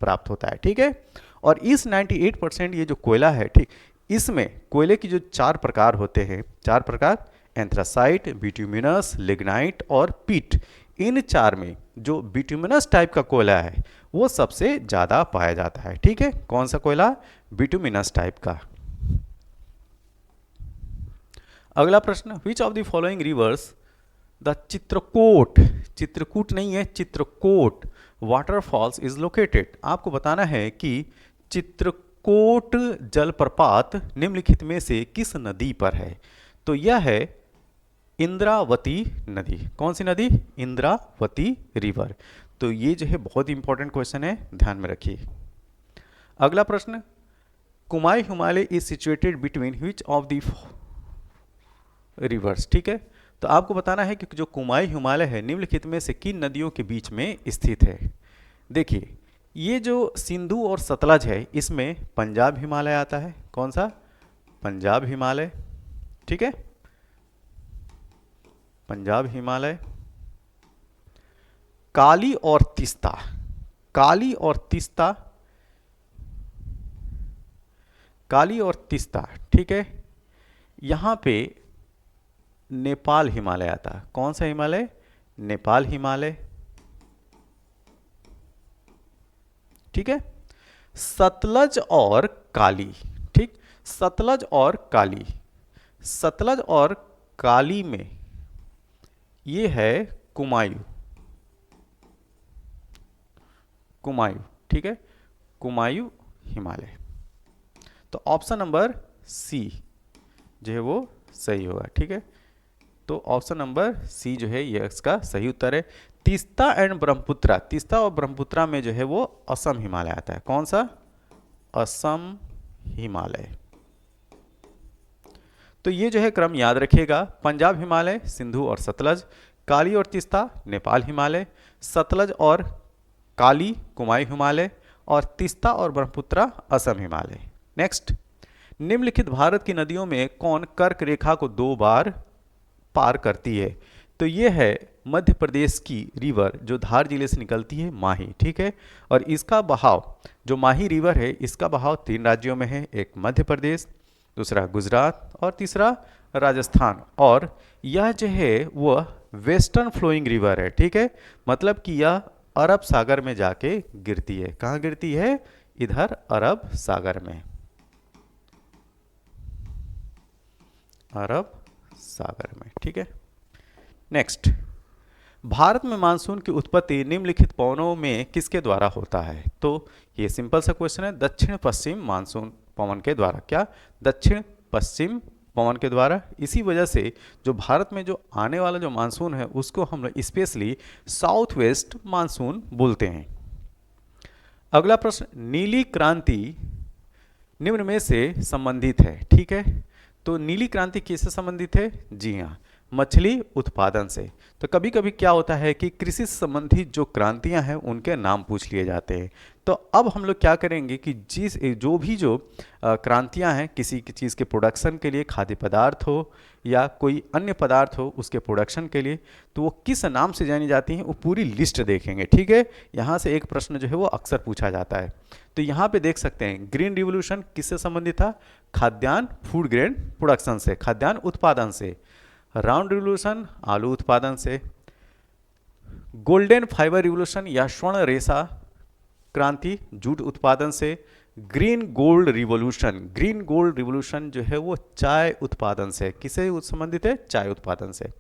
प्राप्त होता है, ठीक है। और इस 98% ये जो कोयला है, ठीक, इसमें कोयले की जो 4 प्रकार होते हैं, 4 प्रकार, एंथ्रासाइट, बिट्यूमिनस, लिग्नाइट और पीट। इन 4 में जो बिट्यूमिनस टाइप का कोयला है वो सबसे ज़्यादा पाया जाता है, ठीक है। कौन सा कोयला? बिट्यूमिनस टाइप का। अगला प्रश्न, विच of the following rivers the Chitrakoot नहीं है, चित्रकोट वाटरफॉल्स इज लोकेटेड? आपको बताना है कि चित्रकोट जलप्रपात निम्नलिखित में से किस नदी पर है? तो यह है इंद्रावती नदी। कौन सी नदी? इंद्रावती रिवर। तो ये जो है बहुत इंपॉर्टेंट क्वेश्चन है, ध्यान में रखिए। अगला प्रश्न, Kumaon Himalaya is situated between which of the rivers? ठीक है, तो आपको बताना है कि जो कुमाई हिमालय है निम्नलिखित में से किन नदियों के बीच में स्थित है? देखिए ये जो सिंधु और सतलज है इसमें पंजाब हिमालय आता है। कौन सा? पंजाब हिमालय, ठीक है, पंजाब हिमालय। काली और तीस्ता, ठीक है, यहां पे नेपाल हिमालय आता है। कौन सा हिमालय? नेपाल हिमालय, ठीक है। सतलज और काली, ठीक, सतलज और काली में ये है कुमायूं। कुमायूं, ठीक है, कुमायूं हिमालय। तो ऑप्शन नंबर सी जो है वो सही होगा, ठीक है। तो ऑप्शन नंबर सी जो है ये इसका सही उत्तर है। तीस्ता एंड ब्रह्मपुत्रा, तीस्ता और ब्रह्मपुत्रा में जो है वो असम हिमालय आता है। कौन सा? असम हिमालय। तो ये जो है क्रम याद रखिएगा। पंजाब हिमालय सिंधु और सतलज, काली और तीस्ता नेपाल हिमालय, सतलज और काली कुमायूं हिमालय, और तीस्ता और ब्रह्मपुत्रा असम हिमालय। नेक्स्ट, निम्नलिखित भारत की नदियों में कौन कर्क रेखा को 2 बार पार करती है? तो ये है मध्य प्रदेश की रिवर जो धार जिले से निकलती है, माही, ठीक है। और इसका बहाव, जो माही रिवर है, इसका बहाव 3 राज्यों में है, एक मध्य प्रदेश, दूसरा गुजरात और तीसरा राजस्थान। और यह जो है वह वेस्टर्न फ्लोइंग रिवर है, ठीक है। मतलब कि यह अरब सागर में जाके गिरती है। कहाँ गिरती है? इधर अरब सागर में, अरब सागर में, ठीक है। नेक्स्ट, भारत में मानसून की उत्पत्ति निम्नलिखित पवनों में किसके द्वारा होता है? तो ये सिंपल सा क्वेश्चन है, दक्षिण पश्चिम मानसून पवन के द्वारा। क्या? दक्षिण पश्चिम पवन के द्वारा। इसी वजह से जो भारत में जो आने वाला जो मानसून है उसको हम लोग स्पेशली साउथ वेस्ट मानसून बोलते हैं। अगला प्रश्न, नीली क्रांति निम्न में से संबंधित है, ठीक है। तो नीली क्रांति किससे संबंधित है? जी हाँ, मछली उत्पादन से। तो कभी कभी क्या होता है कि कृषि से संबंधित जो क्रांतियां हैं उनके नाम पूछ लिए जाते हैं। तो अब हम लोग क्या करेंगे कि जो क्रांतियां हैं किसी की चीज़ के प्रोडक्शन के लिए, खाद्य पदार्थ हो या कोई अन्य पदार्थ हो उसके प्रोडक्शन के लिए, तो वो किस नाम से जानी जाती हैं वो पूरी लिस्ट देखेंगे, ठीक है। यहाँ से एक प्रश्न जो है वो अक्सर पूछा जाता है। तो यहाँ पे देख सकते हैं ग्रीन रिवोल्यूशन किससे संबंधित था? खाद्यान्न, फूड ग्रेन प्रोडक्शन से, खाद्यान्न उत्पादन से। राउंड रिवोल्यूशन आलू उत्पादन से। गोल्डन फाइबर रिवोल्यूशन या स्वर्ण रेशा क्रांति जूट उत्पादन से। ग्रीन गोल्ड रिवोल्यूशन जो है वो चाय उत्पादन से। किससे संबंधित है? चाय उत्पादन से।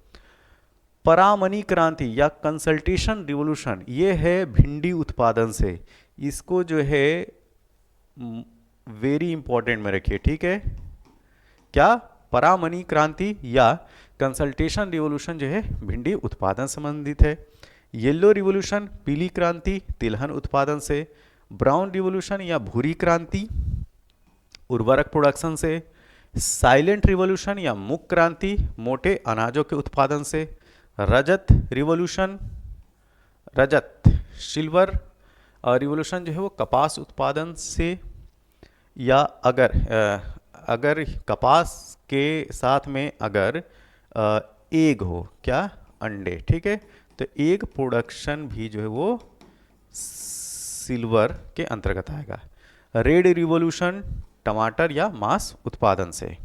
परामनी क्रांति या कंसल्टेशन रिवोल्यूशन ये है भिंडी उत्पादन से। इसको जो है वेरी इंपॉर्टेंट में रखिए, ठीक है। क्या? परामनी क्रांति या कंसल्टेशन रिवोल्यूशन जो है भिंडी उत्पादन संबंधित है। येलो रिवोल्यूशन पीली क्रांति तिलहन उत्पादन से। ब्राउन रिवोल्यूशन या भूरी क्रांति उर्वरक प्रोडक्शन से। साइलेंट रिवोल्यूशन या मूक क्रांति मोटे अनाजों के उत्पादन से। रजत सिल्वर रिवोल्यूशन जो है वो कपास उत्पादन से। या अगर कपास के साथ में अगर एग हो, क्या? अंडे, ठीक है। तो एग प्रोडक्शन भी जो है वो सिल्वर के अंतर्गत आएगा। रेड रिवोल्यूशन टमाटर या मांस उत्पादन से।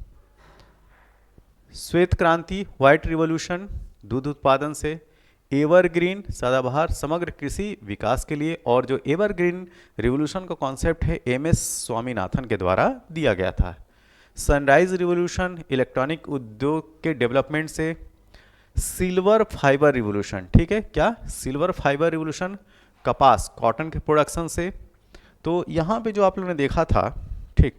श्वेत क्रांति व्हाइट रिवोल्यूशन दूध उत्पादन से। एवरग्रीन सदाबहार समग्र कृषि विकास के लिए। और जो एवरग्रीन रिवोल्यूशन का कॉन्सेप्ट है एमएस स्वामीनाथन के द्वारा दिया गया था। सनराइज रिवोल्यूशन इलेक्ट्रॉनिक उद्योग के डेवलपमेंट से। सिल्वर फाइबर रिवोल्यूशन, ठीक है। क्या? सिल्वर फाइबर रिवोल्यूशन कपास कॉटन के प्रोडक्शन से। तो यहाँ पे जो आप लोगों ने देखा था, ठीक,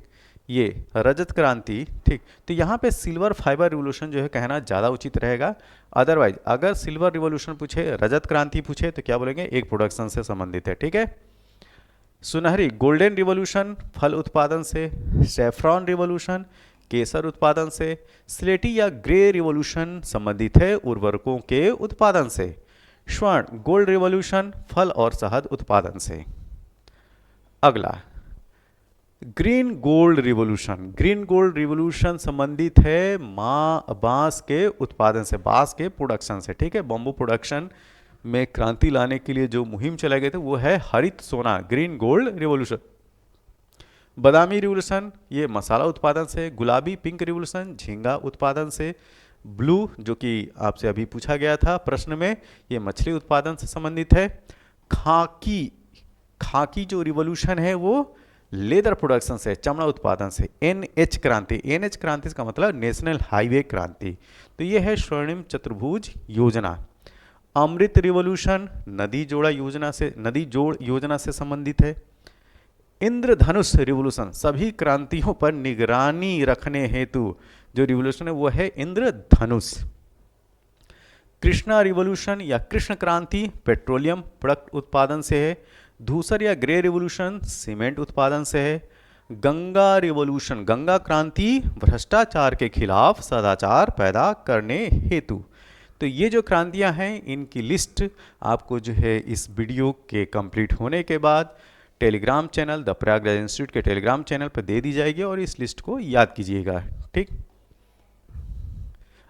ये रजत क्रांति, ठीक। तो यहाँ पे सिल्वर फाइबर रिवोल्यूशन जो है कहना ज़्यादा उचित रहेगा। अदरवाइज अगर सिल्वर रिवोल्यूशन पूछे, रजत क्रांति पूछे तो क्या बोलेंगे? एक प्रोडक्शन से संबंधित है, ठीक है। सुनहरी गोल्डन रिवोल्यूशन फल उत्पादन से। सैफ्रॉन रिवोल्यूशन केसर उत्पादन से। स्लेटी या ग्रे रिवोल्यूशन संबंधित है उर्वरकों के उत्पादन से। स्वर्ण गोल्ड रिवोल्यूशन फल और शहद उत्पादन से। अगला ग्रीन गोल्ड रिवोल्यूशन संबंधित है बांस के उत्पादन से, बांस के प्रोडक्शन से, ठीक है। बम्बू प्रोडक्शन में क्रांति लाने के लिए जो मुहिम चलाए गए थे वो है हरित सोना, ग्रीन गोल्ड रिवोल्यूशन। बादामी रिवोल्यूशन ये मसाला उत्पादन से। गुलाबी पिंक रिवोल्यूशन झींगा उत्पादन से। ब्लू जो कि आपसे अभी पूछा गया था प्रश्न में, ये मछली उत्पादन से संबंधित है। खाकी जो रिवोल्यूशन है वो लेदर प्रोडक्शन से, चमड़ा उत्पादन से। एनएच क्रांति का मतलब नेशनल हाईवे क्रांति। तो ये है स्वर्णिम चतुर्भुज योजना। अमृत रिवॉल्यूशन नदी जोड़ योजना से संबंधित है। इंद्रधनुष रिवॉल्यूशन, सभी क्रांतियों पर निगरानी रखने हेतु जो रिवॉल्यूशन है वो है इंद्रधनुष। कृष्णा रिवॉल्यूशन या कृष्ण क्रांति पेट्रोलियम प्रोडक्ट उत्पादन से है। धूसर या ग्रे रिवॉल्यूशन सीमेंट उत्पादन से है। गंगा रिवॉल्यूशन, गंगा क्रांति भ्रष्टाचार के खिलाफ सदाचार पैदा करने हेतु। तो ये जो क्रांतियां हैं इनकी लिस्ट आपको जो है इस वीडियो के कंप्लीट होने के बाद Telegram channel the Prayagraj institute के टेलीग्राम चैनल पर दे दी जाएगी और इस लिस्ट को याद कीजिएगा। ठीक।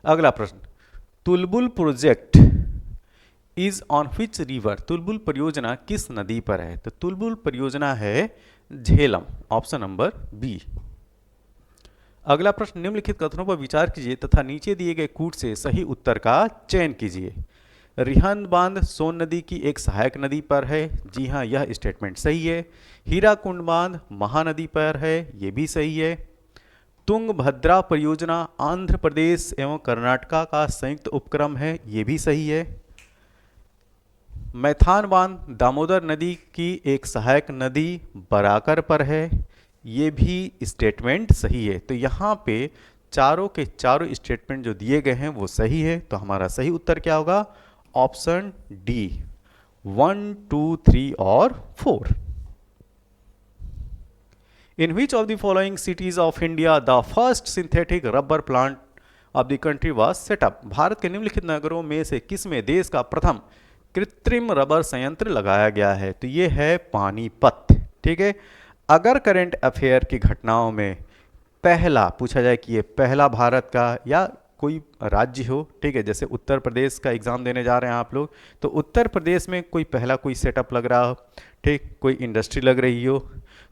अगला प्रश्न, Tulbul project is on which river, Tulbul परियोजना किस नदी पर है? तो तुलबुल परियोजना है झेलम, ऑप्शन नंबर बी। अगला प्रश्न, निम्नलिखित कथनों पर विचार कीजिए तथा नीचे दिए गए कूट से सही उत्तर का चयन कीजिए। रिहंद बांध सोन नदी की एक सहायक नदी पर है, जी हाँ यह स्टेटमेंट सही है। हीराकुंड बांध महानदी पर है, ये भी सही है। तुंगभद्रा परियोजना आंध्र प्रदेश एवं कर्नाटका का संयुक्त उपक्रम है, ये भी सही है। मैथान बांध दामोदर नदी की एक सहायक नदी बराकर पर है, ये भी स्टेटमेंट सही है। तो यहाँ पे चारों के चारों स्टेटमेंट जो दिए गए हैं वो सही है। तो हमारा सही उत्तर क्या होगा? ऑप्शन डी, 1, 2, 3 और 4। In which of the following cities of India the first synthetic rubber plant of the country was set up? Bharat के निम्नलिखित नगरों में से किस में देश का प्रथम कृत्रिम रबर संयंत्र लगाया गया है? तो ये है पानीपत। ठीक है। अगर करंट अफेयर की घटनाओं में पहला पूछा जाए कि ये पहला भारत का या कोई राज्य हो, ठीक है, जैसे उत्तर प्रदेश का एग्जाम देने जा रहे हैं आप लोग, तो उत्तर प्रदेश में कोई पहला कोई सेटअप लग रहा हो, ठीक, कोई इंडस्ट्री लग रही हो,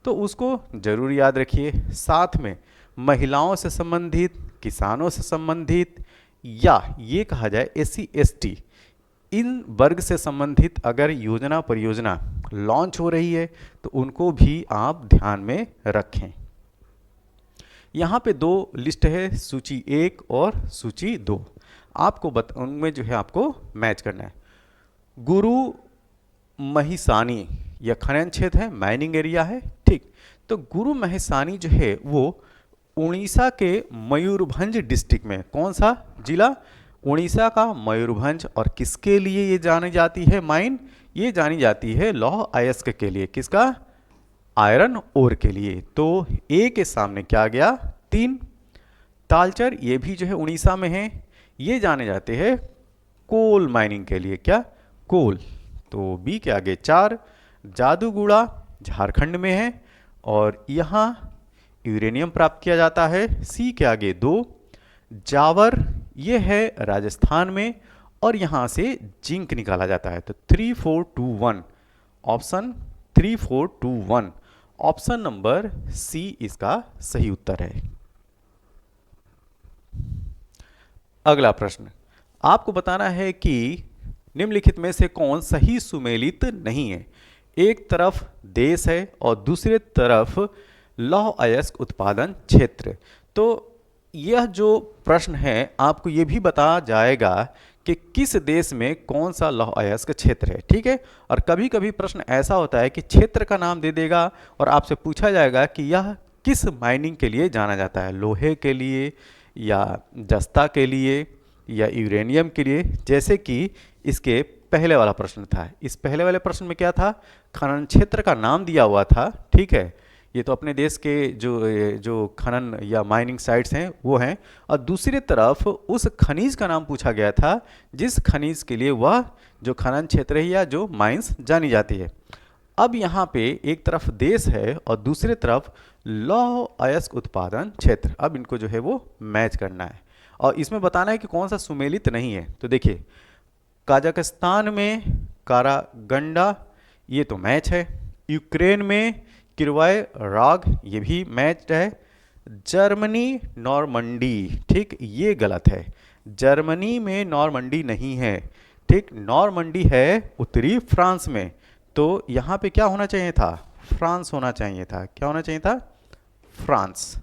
तो उसको जरूर याद रखिए। साथ में महिलाओं से संबंधित, किसानों से संबंधित, या ये कहा जाए SC ST इन वर्ग से संबंधित अगर योजना परियोजना लॉन्च हो रही है तो उनको भी आप ध्यान में रखें। यहाँ पे दो लिस्ट है, सूची 1 और सूची 2। आपको उनमें जो है आपको मैच करना है। गुरु महिसानी यह खनन क्षेत्र है, माइनिंग एरिया है, ठीक। तो गुरु महिसानी जो है वो उड़ीसा के मयूरभंज डिस्ट्रिक्ट में, कौन सा जिला? उड़ीसा का मयूरभंज। और किसके लिए ये जानी जाती है माइन? ये जानी जाती है लौह अयस्क के लिए। किसका? आयरन ओर के लिए। तो ए के सामने क्या आ गया? 3। तालचर ये भी जो है उड़ीसा में है, ये जाने जाते हैं कोल माइनिंग के लिए। क्या? कोल। तो बी के आगे 4। जादूगुड़ा झारखंड में है और यहाँ यूरेनियम प्राप्त किया जाता है। सी के आगे 2। जावर ये है राजस्थान में और यहाँ से जिंक निकाला जाता है। तो 3, 4, 2, 1, ऑप्शन 3, 4, 2, 1, ऑप्शन नंबर सी इसका सही उत्तर है। अगला प्रश्न, आपको बताना है कि निम्नलिखित में से कौन सही सुमेलित नहीं है। एक तरफ देश है और दूसरे तरफ लौह अयस्क उत्पादन क्षेत्र। तो यह जो प्रश्न है आपको ये भी बता जाएगा कि किस देश में कौन सा लौह अयस्क क्षेत्र है, ठीक है। और कभी कभी प्रश्न ऐसा होता है कि क्षेत्र का नाम दे देगा और आपसे पूछा जाएगा कि यह किस माइनिंग के लिए जाना जाता है, लोहे के लिए या जस्ता के लिए या यूरेनियम के लिए। जैसे कि इसके पहले वाला प्रश्न था, इस पहले वाले प्रश्न में क्या था? खनन क्षेत्र का नाम दिया हुआ था, ठीक है। ये तो अपने देश के जो खनन या माइनिंग साइट्स हैं वो हैं, और दूसरी तरफ उस खनिज का नाम पूछा गया था जिस खनिज के लिए वह जो खनन क्षेत्र है या जो माइंस जानी जाती है। अब यहाँ पे एक तरफ देश है और दूसरी तरफ लौह अयस्क उत्पादन क्षेत्र। अब इनको जो है वो मैच करना है और इसमें बताना है कि कौन सा सुमेलित नहीं है। तो देखिए, कजाकिस्तान में कारागंडा ये तो मैच है, यूक्रेन में किरवाय राग ये भी मैच है, जर्मनी नॉर्मंडी, ठीक, ये गलत है। जर्मनी में नॉर्मंडी नहीं है, ठीक, नॉर्मंडी है उत्तरी फ्रांस में। तो यहाँ पे क्या होना चाहिए था? फ्रांस होना चाहिए था। क्या होना चाहिए था? फ्रांस।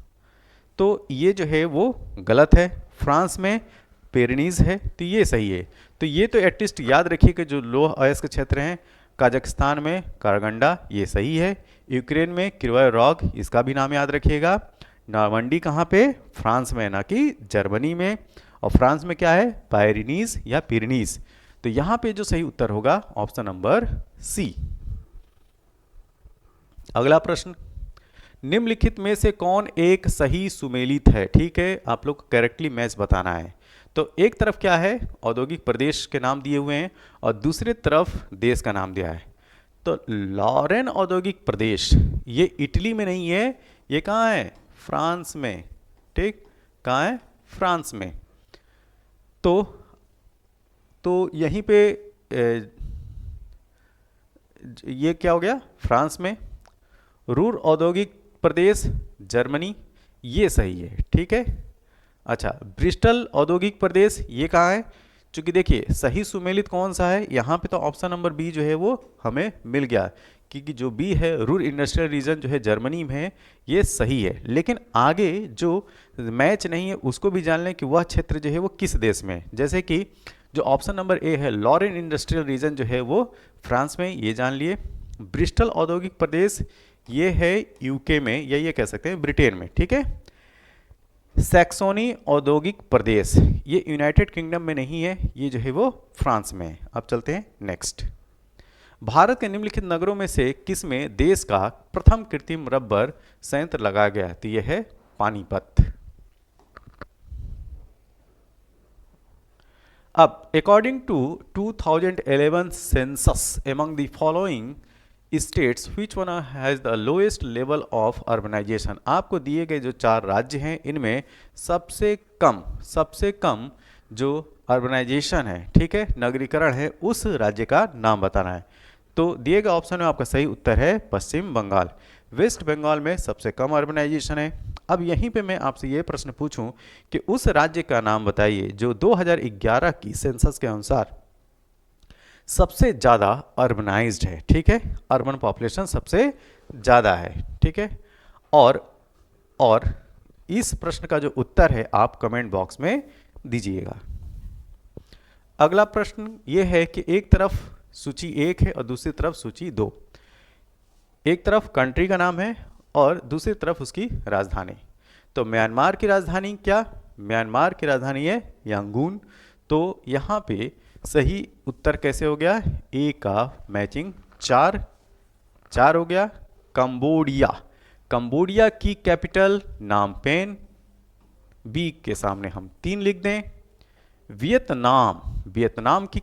तो ये जो है वो गलत है, फ्रांस में पेरिनीज है, तो ये सही है। तो ये तो एटलीस्ट याद रखिए कि जो लौह अयस्क क्षेत्र हैं, कजाकिस्तान में कारगंडा, ये सही है। यूक्रेन में क्रिवाय रॉग, इसका भी नाम याद रखिएगा। नॉर्मंडी कहाँ पे? फ्रांस में, ना कि जर्मनी में। और फ्रांस में क्या है? पायरिनीज या पिरनीज। तो यहाँ पे जो सही उत्तर होगा ऑप्शन नंबर सी। अगला प्रश्न, निम्नलिखित में से कौन एक सही सुमेलित है? ठीक है, आप लोग को करेक्टली मैच बताना है। तो एक तरफ क्या है? औद्योगिक प्रदेश के नाम दिए हुए हैं और दूसरे तरफ देश का नाम दिया है। तो लॉरेन औद्योगिक प्रदेश ये इटली में नहीं है, ये कहाँ है? फ्रांस में। ठीक, कहाँ है? फ्रांस में। तो यहीं पे ये क्या हो गया? फ्रांस में। रूर औद्योगिक प्रदेश जर्मनी, ये सही है। ठीक है। अच्छा, ब्रिस्टल औद्योगिक प्रदेश ये कहाँ है? चूंकि देखिए सही सुमेलित कौन सा है यहाँ पे, तो ऑप्शन नंबर बी जो है वो हमें मिल गया, क्योंकि जो बी है रूर इंडस्ट्रियल रीजन जो है जर्मनी में है, ये सही है। लेकिन आगे जो मैच नहीं है उसको भी जान लें कि वह क्षेत्र जो है वो किस देश में है। जैसे कि जो ऑप्शन नंबर ए है लॉरेन इंडस्ट्रियल रीजन जो है वो फ्रांस में, ये जान लिए। ब्रिस्टल औद्योगिक प्रदेश ये है यूके में, या ये कह सकते हैं ब्रिटेन में। ठीक है। सैक्सोनी औद्योगिक प्रदेश ये यूनाइटेड किंगडम में नहीं है, ये जो है वो फ्रांस में है। अब चलते हैं नेक्स्ट। भारत के निम्नलिखित नगरों में से किस में देश का प्रथम कृत्रिम रबर संयंत्र लगाया गया? तो यह है पानीपत। अब according to 2011 census among the following states which one has the lowest level of urbanisation, आपको दिए गए जो 4 राज्य हैं इनमें सबसे कम जो अर्बनाइजेशन है, ठीक है, नगरीकरण है, उस राज्य का नाम बताना है। तो दिए गए ऑप्शन में आपका सही उत्तर है पश्चिम बंगाल। वेस्ट बंगाल में सबसे कम अर्बनाइजेशन है। अब यहीं पे मैं आपसे ये प्रश्न पूछूं कि उस राज्य का नाम बताइए जो 2011 की सेंसस के अनुसार सबसे ज़्यादा अर्बनाइज्ड है। ठीक है, अर्बन पॉपुलेशन सबसे ज़्यादा है। ठीक है, और इस प्रश्न का जो उत्तर है आप कमेंट बॉक्स में दीजिएगा। अगला प्रश्न ये है कि एक तरफ सूची 1 है और दूसरी तरफ सूची 2। एक तरफ कंट्री का नाम है और दूसरी तरफ उसकी राजधानी। तो म्यांमार की राजधानी क्या? म्यांमार की राजधानी है यांगून। तो यहाँ पे सही उत्तर कैसे हो गया? ए का मैचिंग 4 हो गया। कंबोडिया की कैपिटल नामपेन, बी के सामने हम 3 लिख दें। वियतनाम की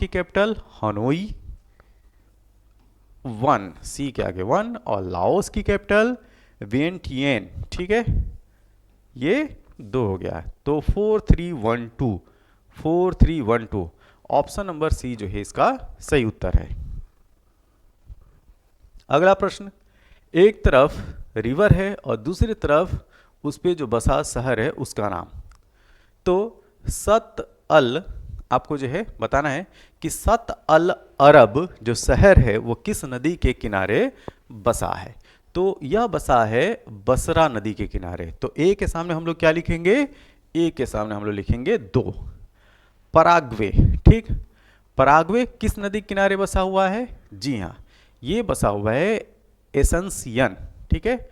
कैपिटल हनोई, 1 सी के आगे 1। और लाओस की कैपिटल वियंटियन। ठीक है, ये 2 हो गया। तो 4312 ऑप्शन नंबर सी जो है इसका सही उत्तर है। अगला प्रश्न, एक तरफ रिवर है और दूसरी तरफ उस पे जो बसा शहर है उसका नाम। तो सत अल आपको जो है बताना है कि सत अल अरब जो शहर है वो किस नदी के किनारे बसा है। तो यह बसा है बसरा नदी के किनारे। तो ए के सामने हम लोग क्या लिखेंगे? ए के सामने हम लोग लिखेंगे 2। पराग्वे, ठीक, पराग्वे किस नदी के किनारे बसा हुआ है? जी हाँ, ये बसा हुआ है एसेंसियन। ठीक है,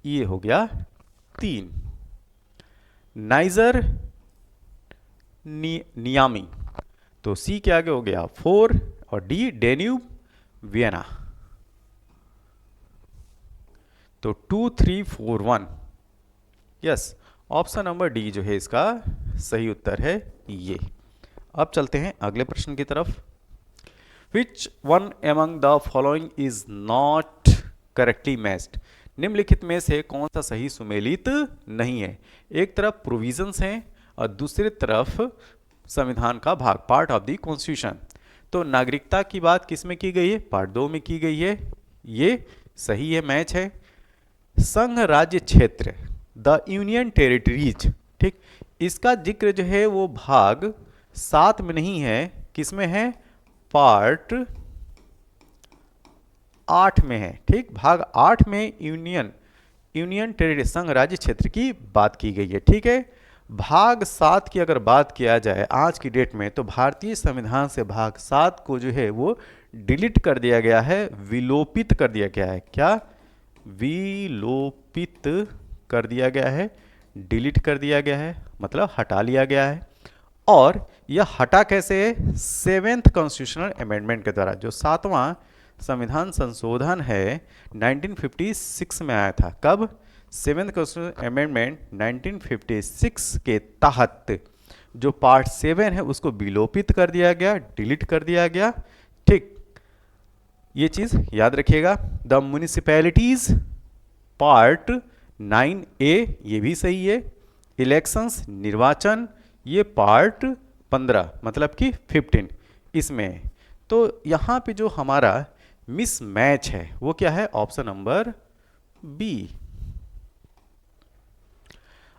ये हो गया 3। नाइजर नियामी, तो सी के आगे हो गया 4 और डी डेन्यूब वियना। तो 2 3 4 1, यस, ऑप्शन नंबर डी जो है इसका सही उत्तर है ये। अब चलते हैं अगले प्रश्न की तरफ। Which one among the following is not correctly matched, निम्नलिखित में से कौन सा सही सुमेलित नहीं है? एक तरफ प्रोविजंस हैं और दूसरी तरफ संविधान का भाग, पार्ट ऑफ द कॉन्स्टिट्यूशन। तो नागरिकता की बात किस में की गई है? पार्ट 2 में की गई है, ये सही है, मैच है। संघ राज्य क्षेत्र, द यूनियन टेरिटरीज, ठीक, इसका जिक्र जो है वो भाग 7 में नहीं है, किसमें है? पार्ट 8 में है। ठीक, भाग 8 में यूनियन टेरिटरी संघ राज्य क्षेत्र की बात की गई है। ठीक है, भाग 7 की अगर बात किया जाए आज की डेट में, तो भारतीय संविधान से भाग 7 को जो है वो डिलीट कर दिया गया है, विलोपित कर दिया गया है। क्या? विलोपित कर दिया गया है, डिलीट कर दिया गया है, मतलब हटा लिया गया है। और यह हटा कैसे है? 7th कॉन्स्टिट्यूशनल अमेंडमेंट के द्वारा। जो 7वां संविधान संशोधन है 1956 में आया था। कब? 7th कॉन्स्टिट्यूशनल अमेंडमेंट 1956 के तहत जो पार्ट 7 है उसको विलोपित कर दिया गया, डिलीट कर दिया गया। ठीक, ये चीज याद रखिएगा। द म्युनिसिपैलिटीज पार्ट 9A ये भी सही है। इलेक्शंस निर्वाचन ये पार्ट 15 मतलब कि 15 इसमें है। तो यहाँ पे जो हमारा मिस मैच है वो क्या है? Option number B.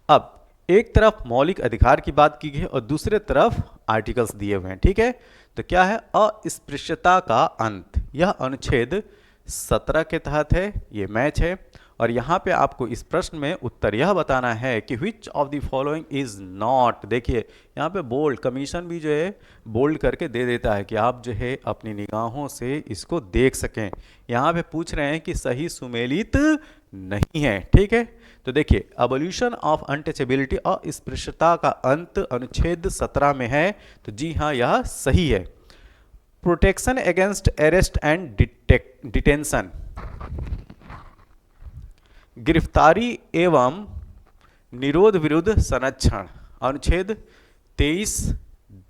अब एक तरफ मौलिक अधिकार की बात की गई है और दूसरे तरफ आर्टिकल्स दिए हुए हैं। ठीक है, तो क्या है? अस्पृश्यता का अंत, यह अनुच्छेद 17 के तहत है, ये मैच है। और यहाँ पे आपको इस प्रश्न में उत्तर यह बताना है कि विच of the following is not. देखिए यहाँ पे बोल्ड, कमीशन भी जो है बोल्ड करके दे देता है कि आप जो है अपनी निगाहों से इसको देख सकें। यहाँ पे पूछ रहे हैं कि सही सुमेलित नहीं है। ठीक है, तो देखिए अबोल्यूशन ऑफ अनटचेबिलिटी, अस्पृश्यता का अंत अनुच्छेद 17 में है, तो जी हाँ यह सही है। Protection against arrest and detention, गिरफ्तारी एवं निरोध विरुद्ध संरक्षण, अनुच्छेद 23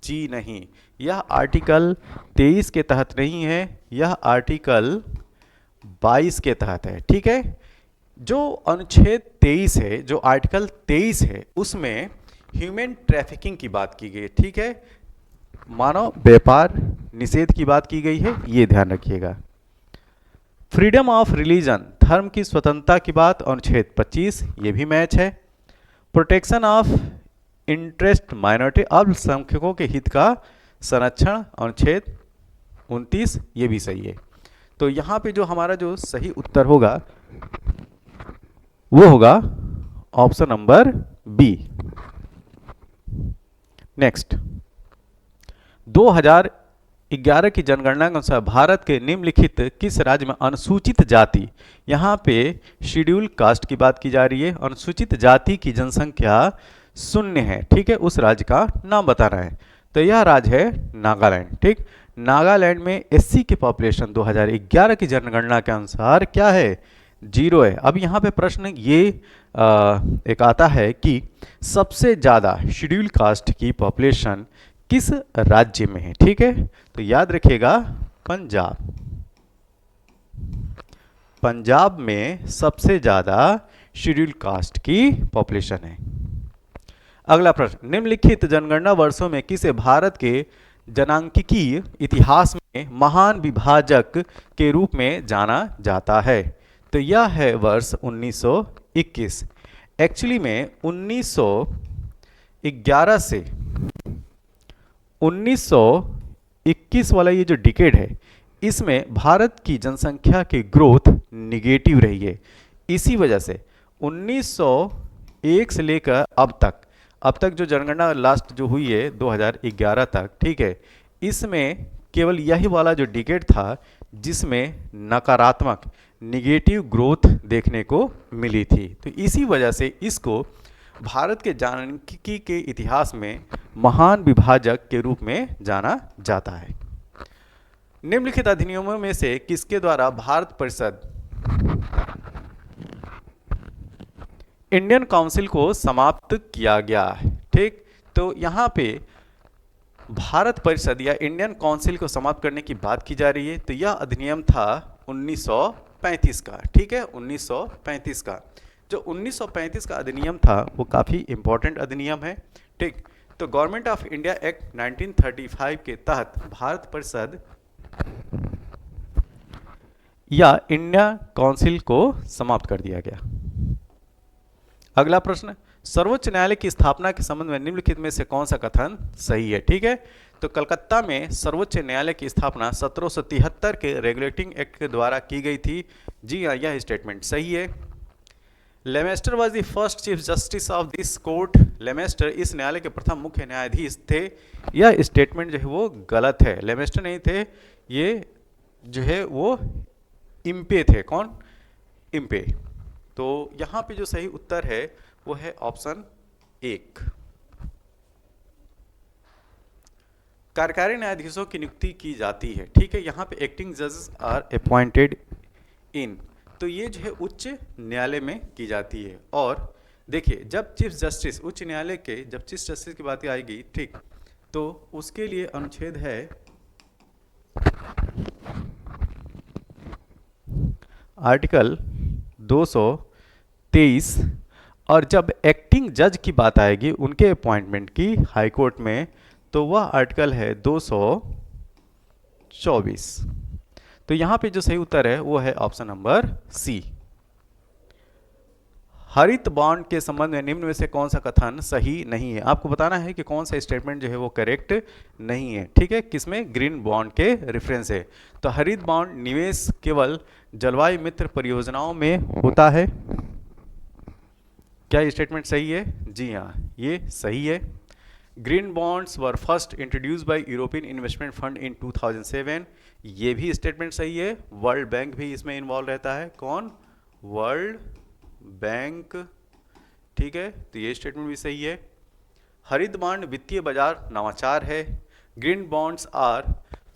जी नहीं, यह आर्टिकल 23 के तहत नहीं है, यह आर्टिकल 22 के तहत है। ठीक है, जो अनुच्छेद 23 है, जो आर्टिकल 23 है, उसमें ह्यूमन ट्रैफिकिंग की बात की गई है। ठीक है, मानव व्यापार निषेध की बात की गई है, ये ध्यान रखिएगा। फ्रीडम ऑफ रिलीजन, धर्म की स्वतंत्रता की बात, अनुच्छेद 25 ये भी मैच है। प्रोटेक्शन ऑफ इंटरेस्ट माइनॉरिटी, अल्पसंख्यकों के हित का संरक्षण, अनुच्छेद 29 ये भी सही है। तो यहाँ पे जो हमारा जो सही उत्तर होगा वो होगा ऑप्शन नंबर बी। नेक्स्ट, 2011 की जनगणना के अनुसार भारत के निम्नलिखित किस राज्य में अनुसूचित जाति, यहाँ पे शेड्यूल कास्ट की बात की जा रही है, अनुसूचित जाति की जनसंख्या 0 है। ठीक है, उस राज्य का नाम बताना है। तो यह राज्य है नागालैंड। ठीक, नागालैंड में एससी की पॉपुलेशन 2011 की जनगणना के अनुसार क्या है? 0 है। अब यहाँ पे प्रश्न ये एक आता है कि सबसे ज़्यादा शेड्यूल कास्ट की पॉपुलेशन किस राज्य में है? ठीक है, तो याद रखिएगा पंजाब। पंजाब में सबसे ज़्यादा शेड्यूल कास्ट की पॉपुलेशन है। अगला प्रश्न, निम्नलिखित जनगणना वर्षों में किसे भारत के जनांकिकीय इतिहास में महान विभाजक के रूप में जाना जाता है? तो यह है वर्ष 1921। एक्चुअली में 1911 से 1921 वाला ये जो डिकेड है, इसमें भारत की जनसंख्या की ग्रोथ निगेटिव रही है। इसी वजह से 1901 से लेकर अब तक जो जनगणना लास्ट जो हुई है 2011 तक, ठीक है, इसमें केवल यही वाला जो डिकेड था जिसमें नकारात्मक निगेटिव ग्रोथ देखने को मिली थी। तो इसी वजह से इसको भारत के जानकी के इतिहास में महान विभाजक के रूप में जाना जाता है। निम्नलिखित अधिनियमों में से किसके द्वारा भारत परिषद इंडियन काउंसिल को समाप्त किया गया है? ठीक, तो यहाँ पे भारत परिषद या इंडियन काउंसिल को समाप्त करने की बात की जा रही है। तो यह अधिनियम था 1935 का। ठीक है, 1935 का जो 1935 का अधिनियम था वो काफ़ी इंपॉर्टेंट अधिनियम है। ठीक, तो गवर्नमेंट ऑफ इंडिया एक्ट 1935 के तहत भारत परिषद या इंडिया काउंसिल को समाप्त कर दिया गया। अगला प्रश्न, सर्वोच्च न्यायालय की स्थापना के संबंध में निम्नलिखित में से कौन सा कथन सही है? ठीक है, तो कलकत्ता में सर्वोच्च न्यायालय की स्थापना 1773 के रेगुलेटिंग एक्ट के द्वारा की गई थी। जी हाँ, यह स्टेटमेंट सही है। Lemaistre was the first chief justice of this court. Lemaistre इस न्यायालय के प्रथम मुख्य न्यायाधीश थे। यह स्टेटमेंट जो है वो गलत है, लेमेस्टर नहीं थे, ये जो है वो इम्पे थे। कौन? इम्पे। तो यहाँ पे जो सही उत्तर है वो है ऑप्शन 1। कार्यकारी न्यायाधीशों की नियुक्ति की जाती है, ठीक है। यहाँ पे एक्टिंग जजेस आर अपॉइंटेड इन, तो ये जो है उच्च न्यायालय में की जाती है। और देखिए जब चीफ जस्टिस, उच्च न्यायालय के जब चीफ जस्टिस की बात आएगी, ठीक, तो उसके लिए अनुच्छेद है आर्टिकल 223। और जब एक्टिंग जज की बात आएगी उनके अपॉइंटमेंट की हाई कोर्ट में, तो वह आर्टिकल है 224। तो यहाँ पे जो सही उत्तर है वो है ऑप्शन नंबर सी। हरित बॉन्ड के संबंध में निम्न में से कौन सा कथन सही नहीं है? आपको बताना है कि कौन सा स्टेटमेंट जो है वो करेक्ट नहीं है, ठीक है। किसमें? ग्रीन बॉन्ड के रेफरेंस है। तो हरित बॉन्ड निवेश केवल जलवायु मित्र परियोजनाओं में होता है। क्या ये स्टेटमेंट सही है? जी हाँ, ये सही है। Green bonds were first introduce by European investment fund in 2007। ये भी स्टेटमेंट सही है। वर्ल्ड बैंक भी इसमें इन्वॉल्व रहता है। कौन? वर्ल्ड बैंक, ठीक है। तो ये स्टेटमेंट भी सही है। हरित बॉन्ड वित्तीय बाजार नवाचार है। Green bonds are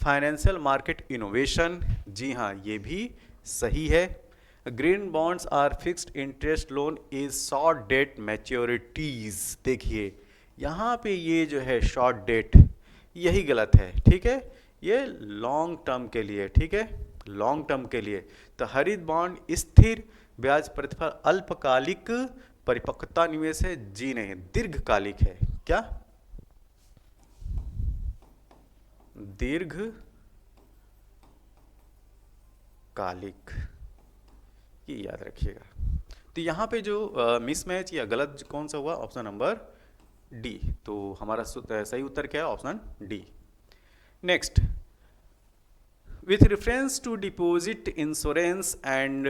financial market innovation. जी हाँ, ये भी सही है। Green bonds are fixed interest loan is short date maturities. देखिए यहाँ पे ये जो है शॉर्ट डेट, यही गलत है, ठीक है। ये लॉन्ग टर्म के लिए, ठीक है, लॉन्ग टर्म के लिए। तो हरित बॉन्ड स्थिर ब्याज प्रतिफल अल्पकालिक परिपक्वता निवेश है। जी नहीं, दीर्घकालिक है। क्या? दीर्घकालिक, ये याद रखिएगा। तो यहाँ पे जो मिसमैच या गलत कौन सा हुआ? Option number D. तो हमारा सही उत्तर क्या है? Option D. Next, with reference to deposit insurance and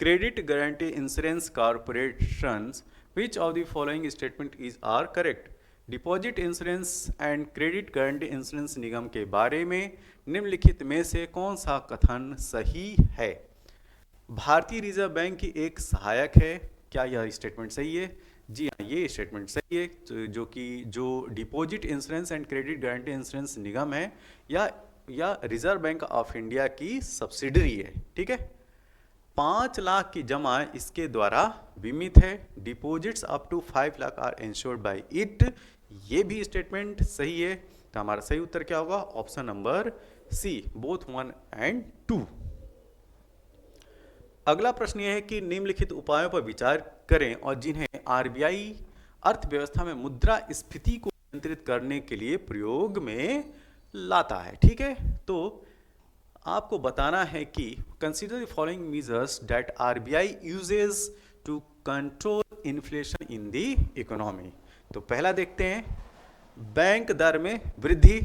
credit guarantee insurance corporations, which of the following statement is are correct? Deposit insurance and credit guarantee insurance निगम के बारे में निम्नलिखित में से कौन सा कथन सही है? भारतीय रिजर्व बैंक की एक सहायक है। क्या यह स्टेटमेंट सही है? जी हाँ, ये स्टेटमेंट सही है। तो जो deposit insurance and credit guarantee insurance निगम है या रिजर्व बैंक ऑफ इंडिया की सब्सिडरी है, ठीक है। 5 लाख की जमा इसके द्वारा बीमित है। Deposits up to 5 lakh are insured by it. ये भी स्टेटमेंट सही है। तो हमारा सही उत्तर क्या होगा? Option number C, both 1 and 2। अगला प्रश्न यह है कि निम्नलिखित उपायों पर विचार करें और जिन्हें आरबीआई अर्थव्यवस्था में मुद्रा स्फीति को नियंत्रित करने के लिए प्रयोग में लाता है, ठीक है। तो आपको बताना है कि consider the following measures that RBI uses to control inflation in the economy. तो पहला देखते हैं, बैंक दर में वृद्धि।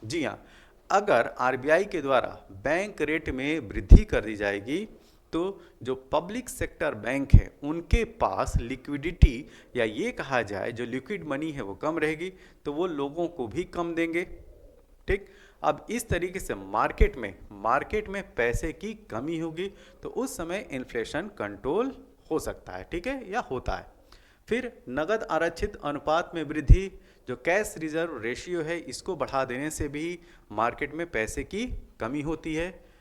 जी हाँ, अगर आरबीआई के द्वारा बैंक रेट में वृद्धि कर दी जाएगी तो जो पब्लिक सेक्टर बैंक है उनके पास लिक्विडिटी, या ये कहा जाए जो लिक्विड मनी है वो कम रहेगी, तो वो लोगों को भी कम देंगे, ठीक। अब इस तरीके से मार्केट में पैसे की कमी होगी, तो उस समय इन्फ्लेशन कंट्रोल हो सकता है, ठीक है, या होता है। फिर नगद आरक्षित अनुपात में वृद्धि, जो कैश रिजर्व रेशियो है, इसको बढ़ा देने से भी मार्केट में पैसे की कमी होती है।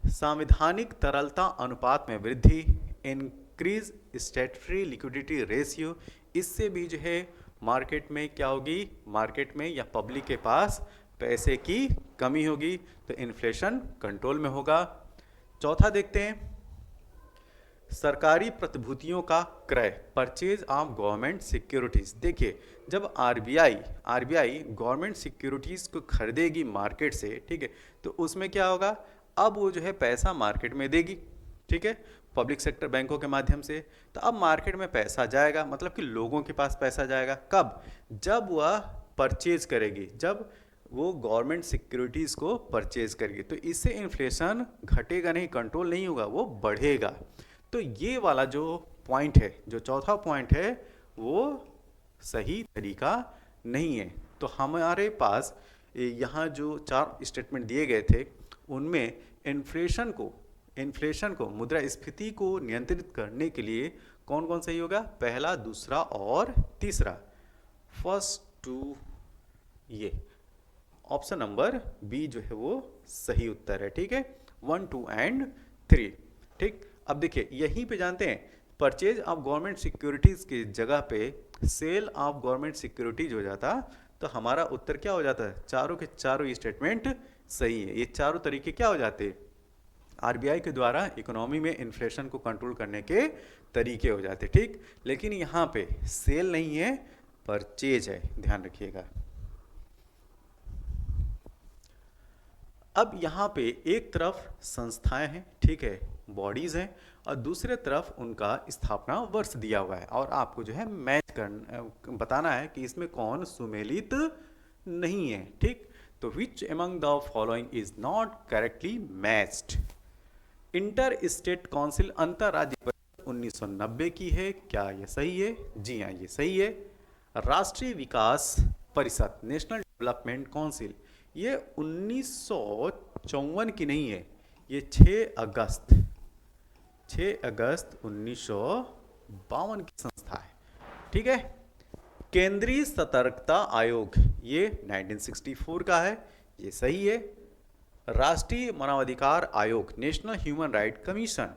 संवैधानिक तरलता अनुपात में वृद्धि, इंक्रीज स्टैट्यूटरी लिक्विडिटी रेशियो, इससे भी जो है मार्केट में क्या होगी? मार्केट में या पब्लिक के पास पैसे की कमी होगी, तो इन्फ्लेशन कंट्रोल में होगा। चौथा देखते हैं, सरकारी प्रतिभूतियों का क्रय, परचेज ऑफ गवर्नमेंट सिक्योरिटीज। देखिए जब आरबीआई गवर्नमेंट सिक्योरिटीज को खरीदेगी मार्केट से, ठीक है, तो उसमें क्या होगा? अब वो जो है पैसा मार्केट में देगी, ठीक है, पब्लिक सेक्टर बैंकों के माध्यम से। तो अब मार्केट में पैसा जाएगा, मतलब कि लोगों के पास पैसा जाएगा। कब? जब वह परचेज करेगी, जब वो गवर्नमेंट सिक्योरिटीज़ को परचेज करेगी, तो इससे इन्फ्लेशन घटेगा नहीं, कंट्रोल नहीं होगा, वो बढ़ेगा। तो ये वाला जो पॉइंट है, जो चौथा पॉइंट है वो सही तरीका नहीं है। तो हमारे पास यहाँ जो 4 स्टेटमेंट दिए गए थे उनमें इन्फ्लेशन को मुद्रास्फीति को नियंत्रित करने के लिए कौन कौन सही होगा? पहला, दूसरा और तीसरा। फर्स्ट टू, ये ऑप्शन नंबर बी जो है वो सही उत्तर है। ठीक है, 1, 2 एंड 3। ठीक, अब देखिए यहीं पे जानते हैं परचेज ऑफ गवर्नमेंट सिक्योरिटीज की जगह पे सेल ऑफ गवर्नमेंट सिक्योरिटीज हो जाता तो हमारा उत्तर क्या हो जाता है? चारों के चारों स्टेटमेंट सही है। ये चारों तरीके क्या हो जाते? आरबीआई के द्वारा इकोनॉमी में इन्फ्लेशन को कंट्रोल करने के तरीके हो जाते। ठीक, लेकिन यहाँ पे सेल नहीं है, परचेज है, ध्यान रखिएगा। अब यहाँ पे एक तरफ संस्थाएं हैं, ठीक है, बॉडीज हैं, और दूसरे तरफ उनका स्थापना वर्ष दिया हुआ है और आपको जो है मैच बताना है कि इसमें कौन सुमेलित नहीं है। ठीक, तो which among the following is not correctly matched? Inter state council अंतरराज्य परिषद 1990 की है, क्या ये सही है? जी हाँ, ये सही है। राष्ट्रीय विकास परिषद नेशनल डेवलपमेंट काउंसिल ये 1954 की नहीं है, ये 6 अगस्त 1952 की संस्था है। ठीक है, केंद्रीय सतर्कता आयोग ये 1964 का है, ये सही है। राष्ट्रीय मानवाधिकार आयोग नेशनल ह्यूमन राइट कमीशन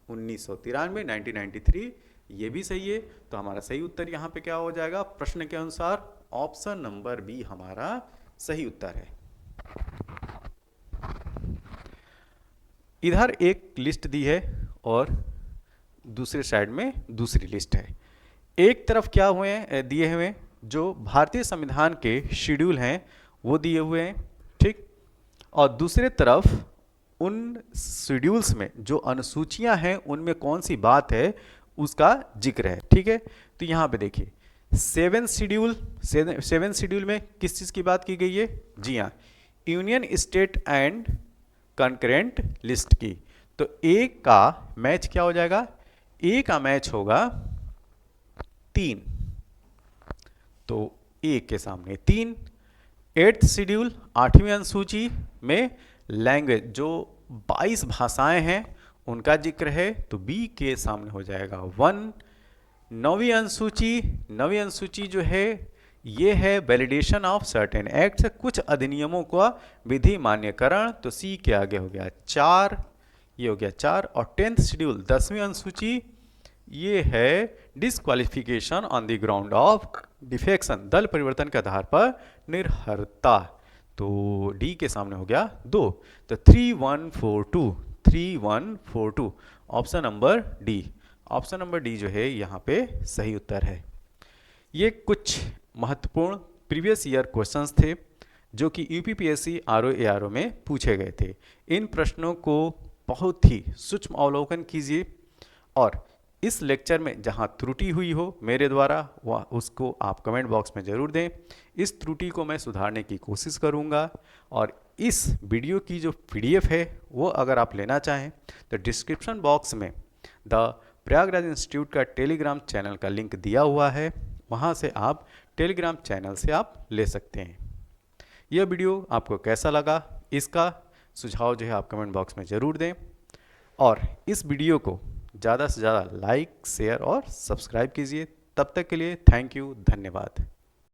1993 1993, ये भी सही है। तो हमारा सही उत्तर यहाँ पे क्या हो जाएगा? प्रश्न के अनुसार ऑप्शन नंबर बी हमारा सही उत्तर है। इधर एक लिस्ट दी है और दूसरे साइड में दूसरी लिस्ट है। एक तरफ क्या हुए हैं, दिए हुए हैं जो भारतीय संविधान के शेड्यूल हैं वो दिए हुए हैं, ठीक, और दूसरे तरफ उन शेड्यूल्स में जो अनुसूचियां हैं उनमें कौन सी बात है उसका जिक्र है। ठीक है, तो यहाँ पे देखिए 7 शेड्यूल में किस चीज़ की बात की गई है? जी हाँ, union state and concurrent list की। तो ए का मैच क्या हो जाएगा? ए का मैच होगा 3, तो ए के सामने 3। 8th शेड्यूल 8वीं अनुसूची में लैंग्वेज जो 22 भाषाएं हैं उनका जिक्र है, तो बी के सामने हो जाएगा 1। 9वीं अनुसूची जो है ये है वैलिडेशन ऑफ सर्टेन एक्ट्स, कुछ अधिनियमों का विधि मान्यकरण, तो सी के आगे हो गया 4, ये हो गया 4। और 10th शेड्यूल 10वीं अनुसूची ये है disqualification on the ground of defection, दल परिवर्तन के आधार पर निर्हरता, तो डी के सामने हो गया 2। तो 3142 ऑप्शन नंबर डी जो है यहाँ पे सही उत्तर है। ये कुछ महत्वपूर्ण प्रीवियस ईयर क्वेश्चंस थे जो कि यूपीपीएससी आरओ में पूछे गए थे। इन प्रश्नों को बहुत ही सूक्ष्म अवलोकन कीजिए और इस लेक्चर में जहां त्रुटि हुई हो मेरे द्वारा वह उसको आप कमेंट बॉक्स में ज़रूर दें। इस त्रुटि को मैं सुधारने की कोशिश करूंगा और इस वीडियो की जो पीडीएफ है वो अगर आप लेना चाहें तो डिस्क्रिप्शन बॉक्स में द प्रयागराज इंस्टीट्यूट का टेलीग्राम चैनल का लिंक दिया हुआ है, वहाँ से आप टेलीग्राम चैनल से आप ले सकते हैं। यह वीडियो आपको कैसा लगा इसका सुझाव जो है आप कमेंट बॉक्स में ज़रूर दें और इस वीडियो को ज़्यादा से ज़्यादा लाइक, शेयर और सब्सक्राइब कीजिए। तब तक के लिए थैंक यू, धन्यवाद।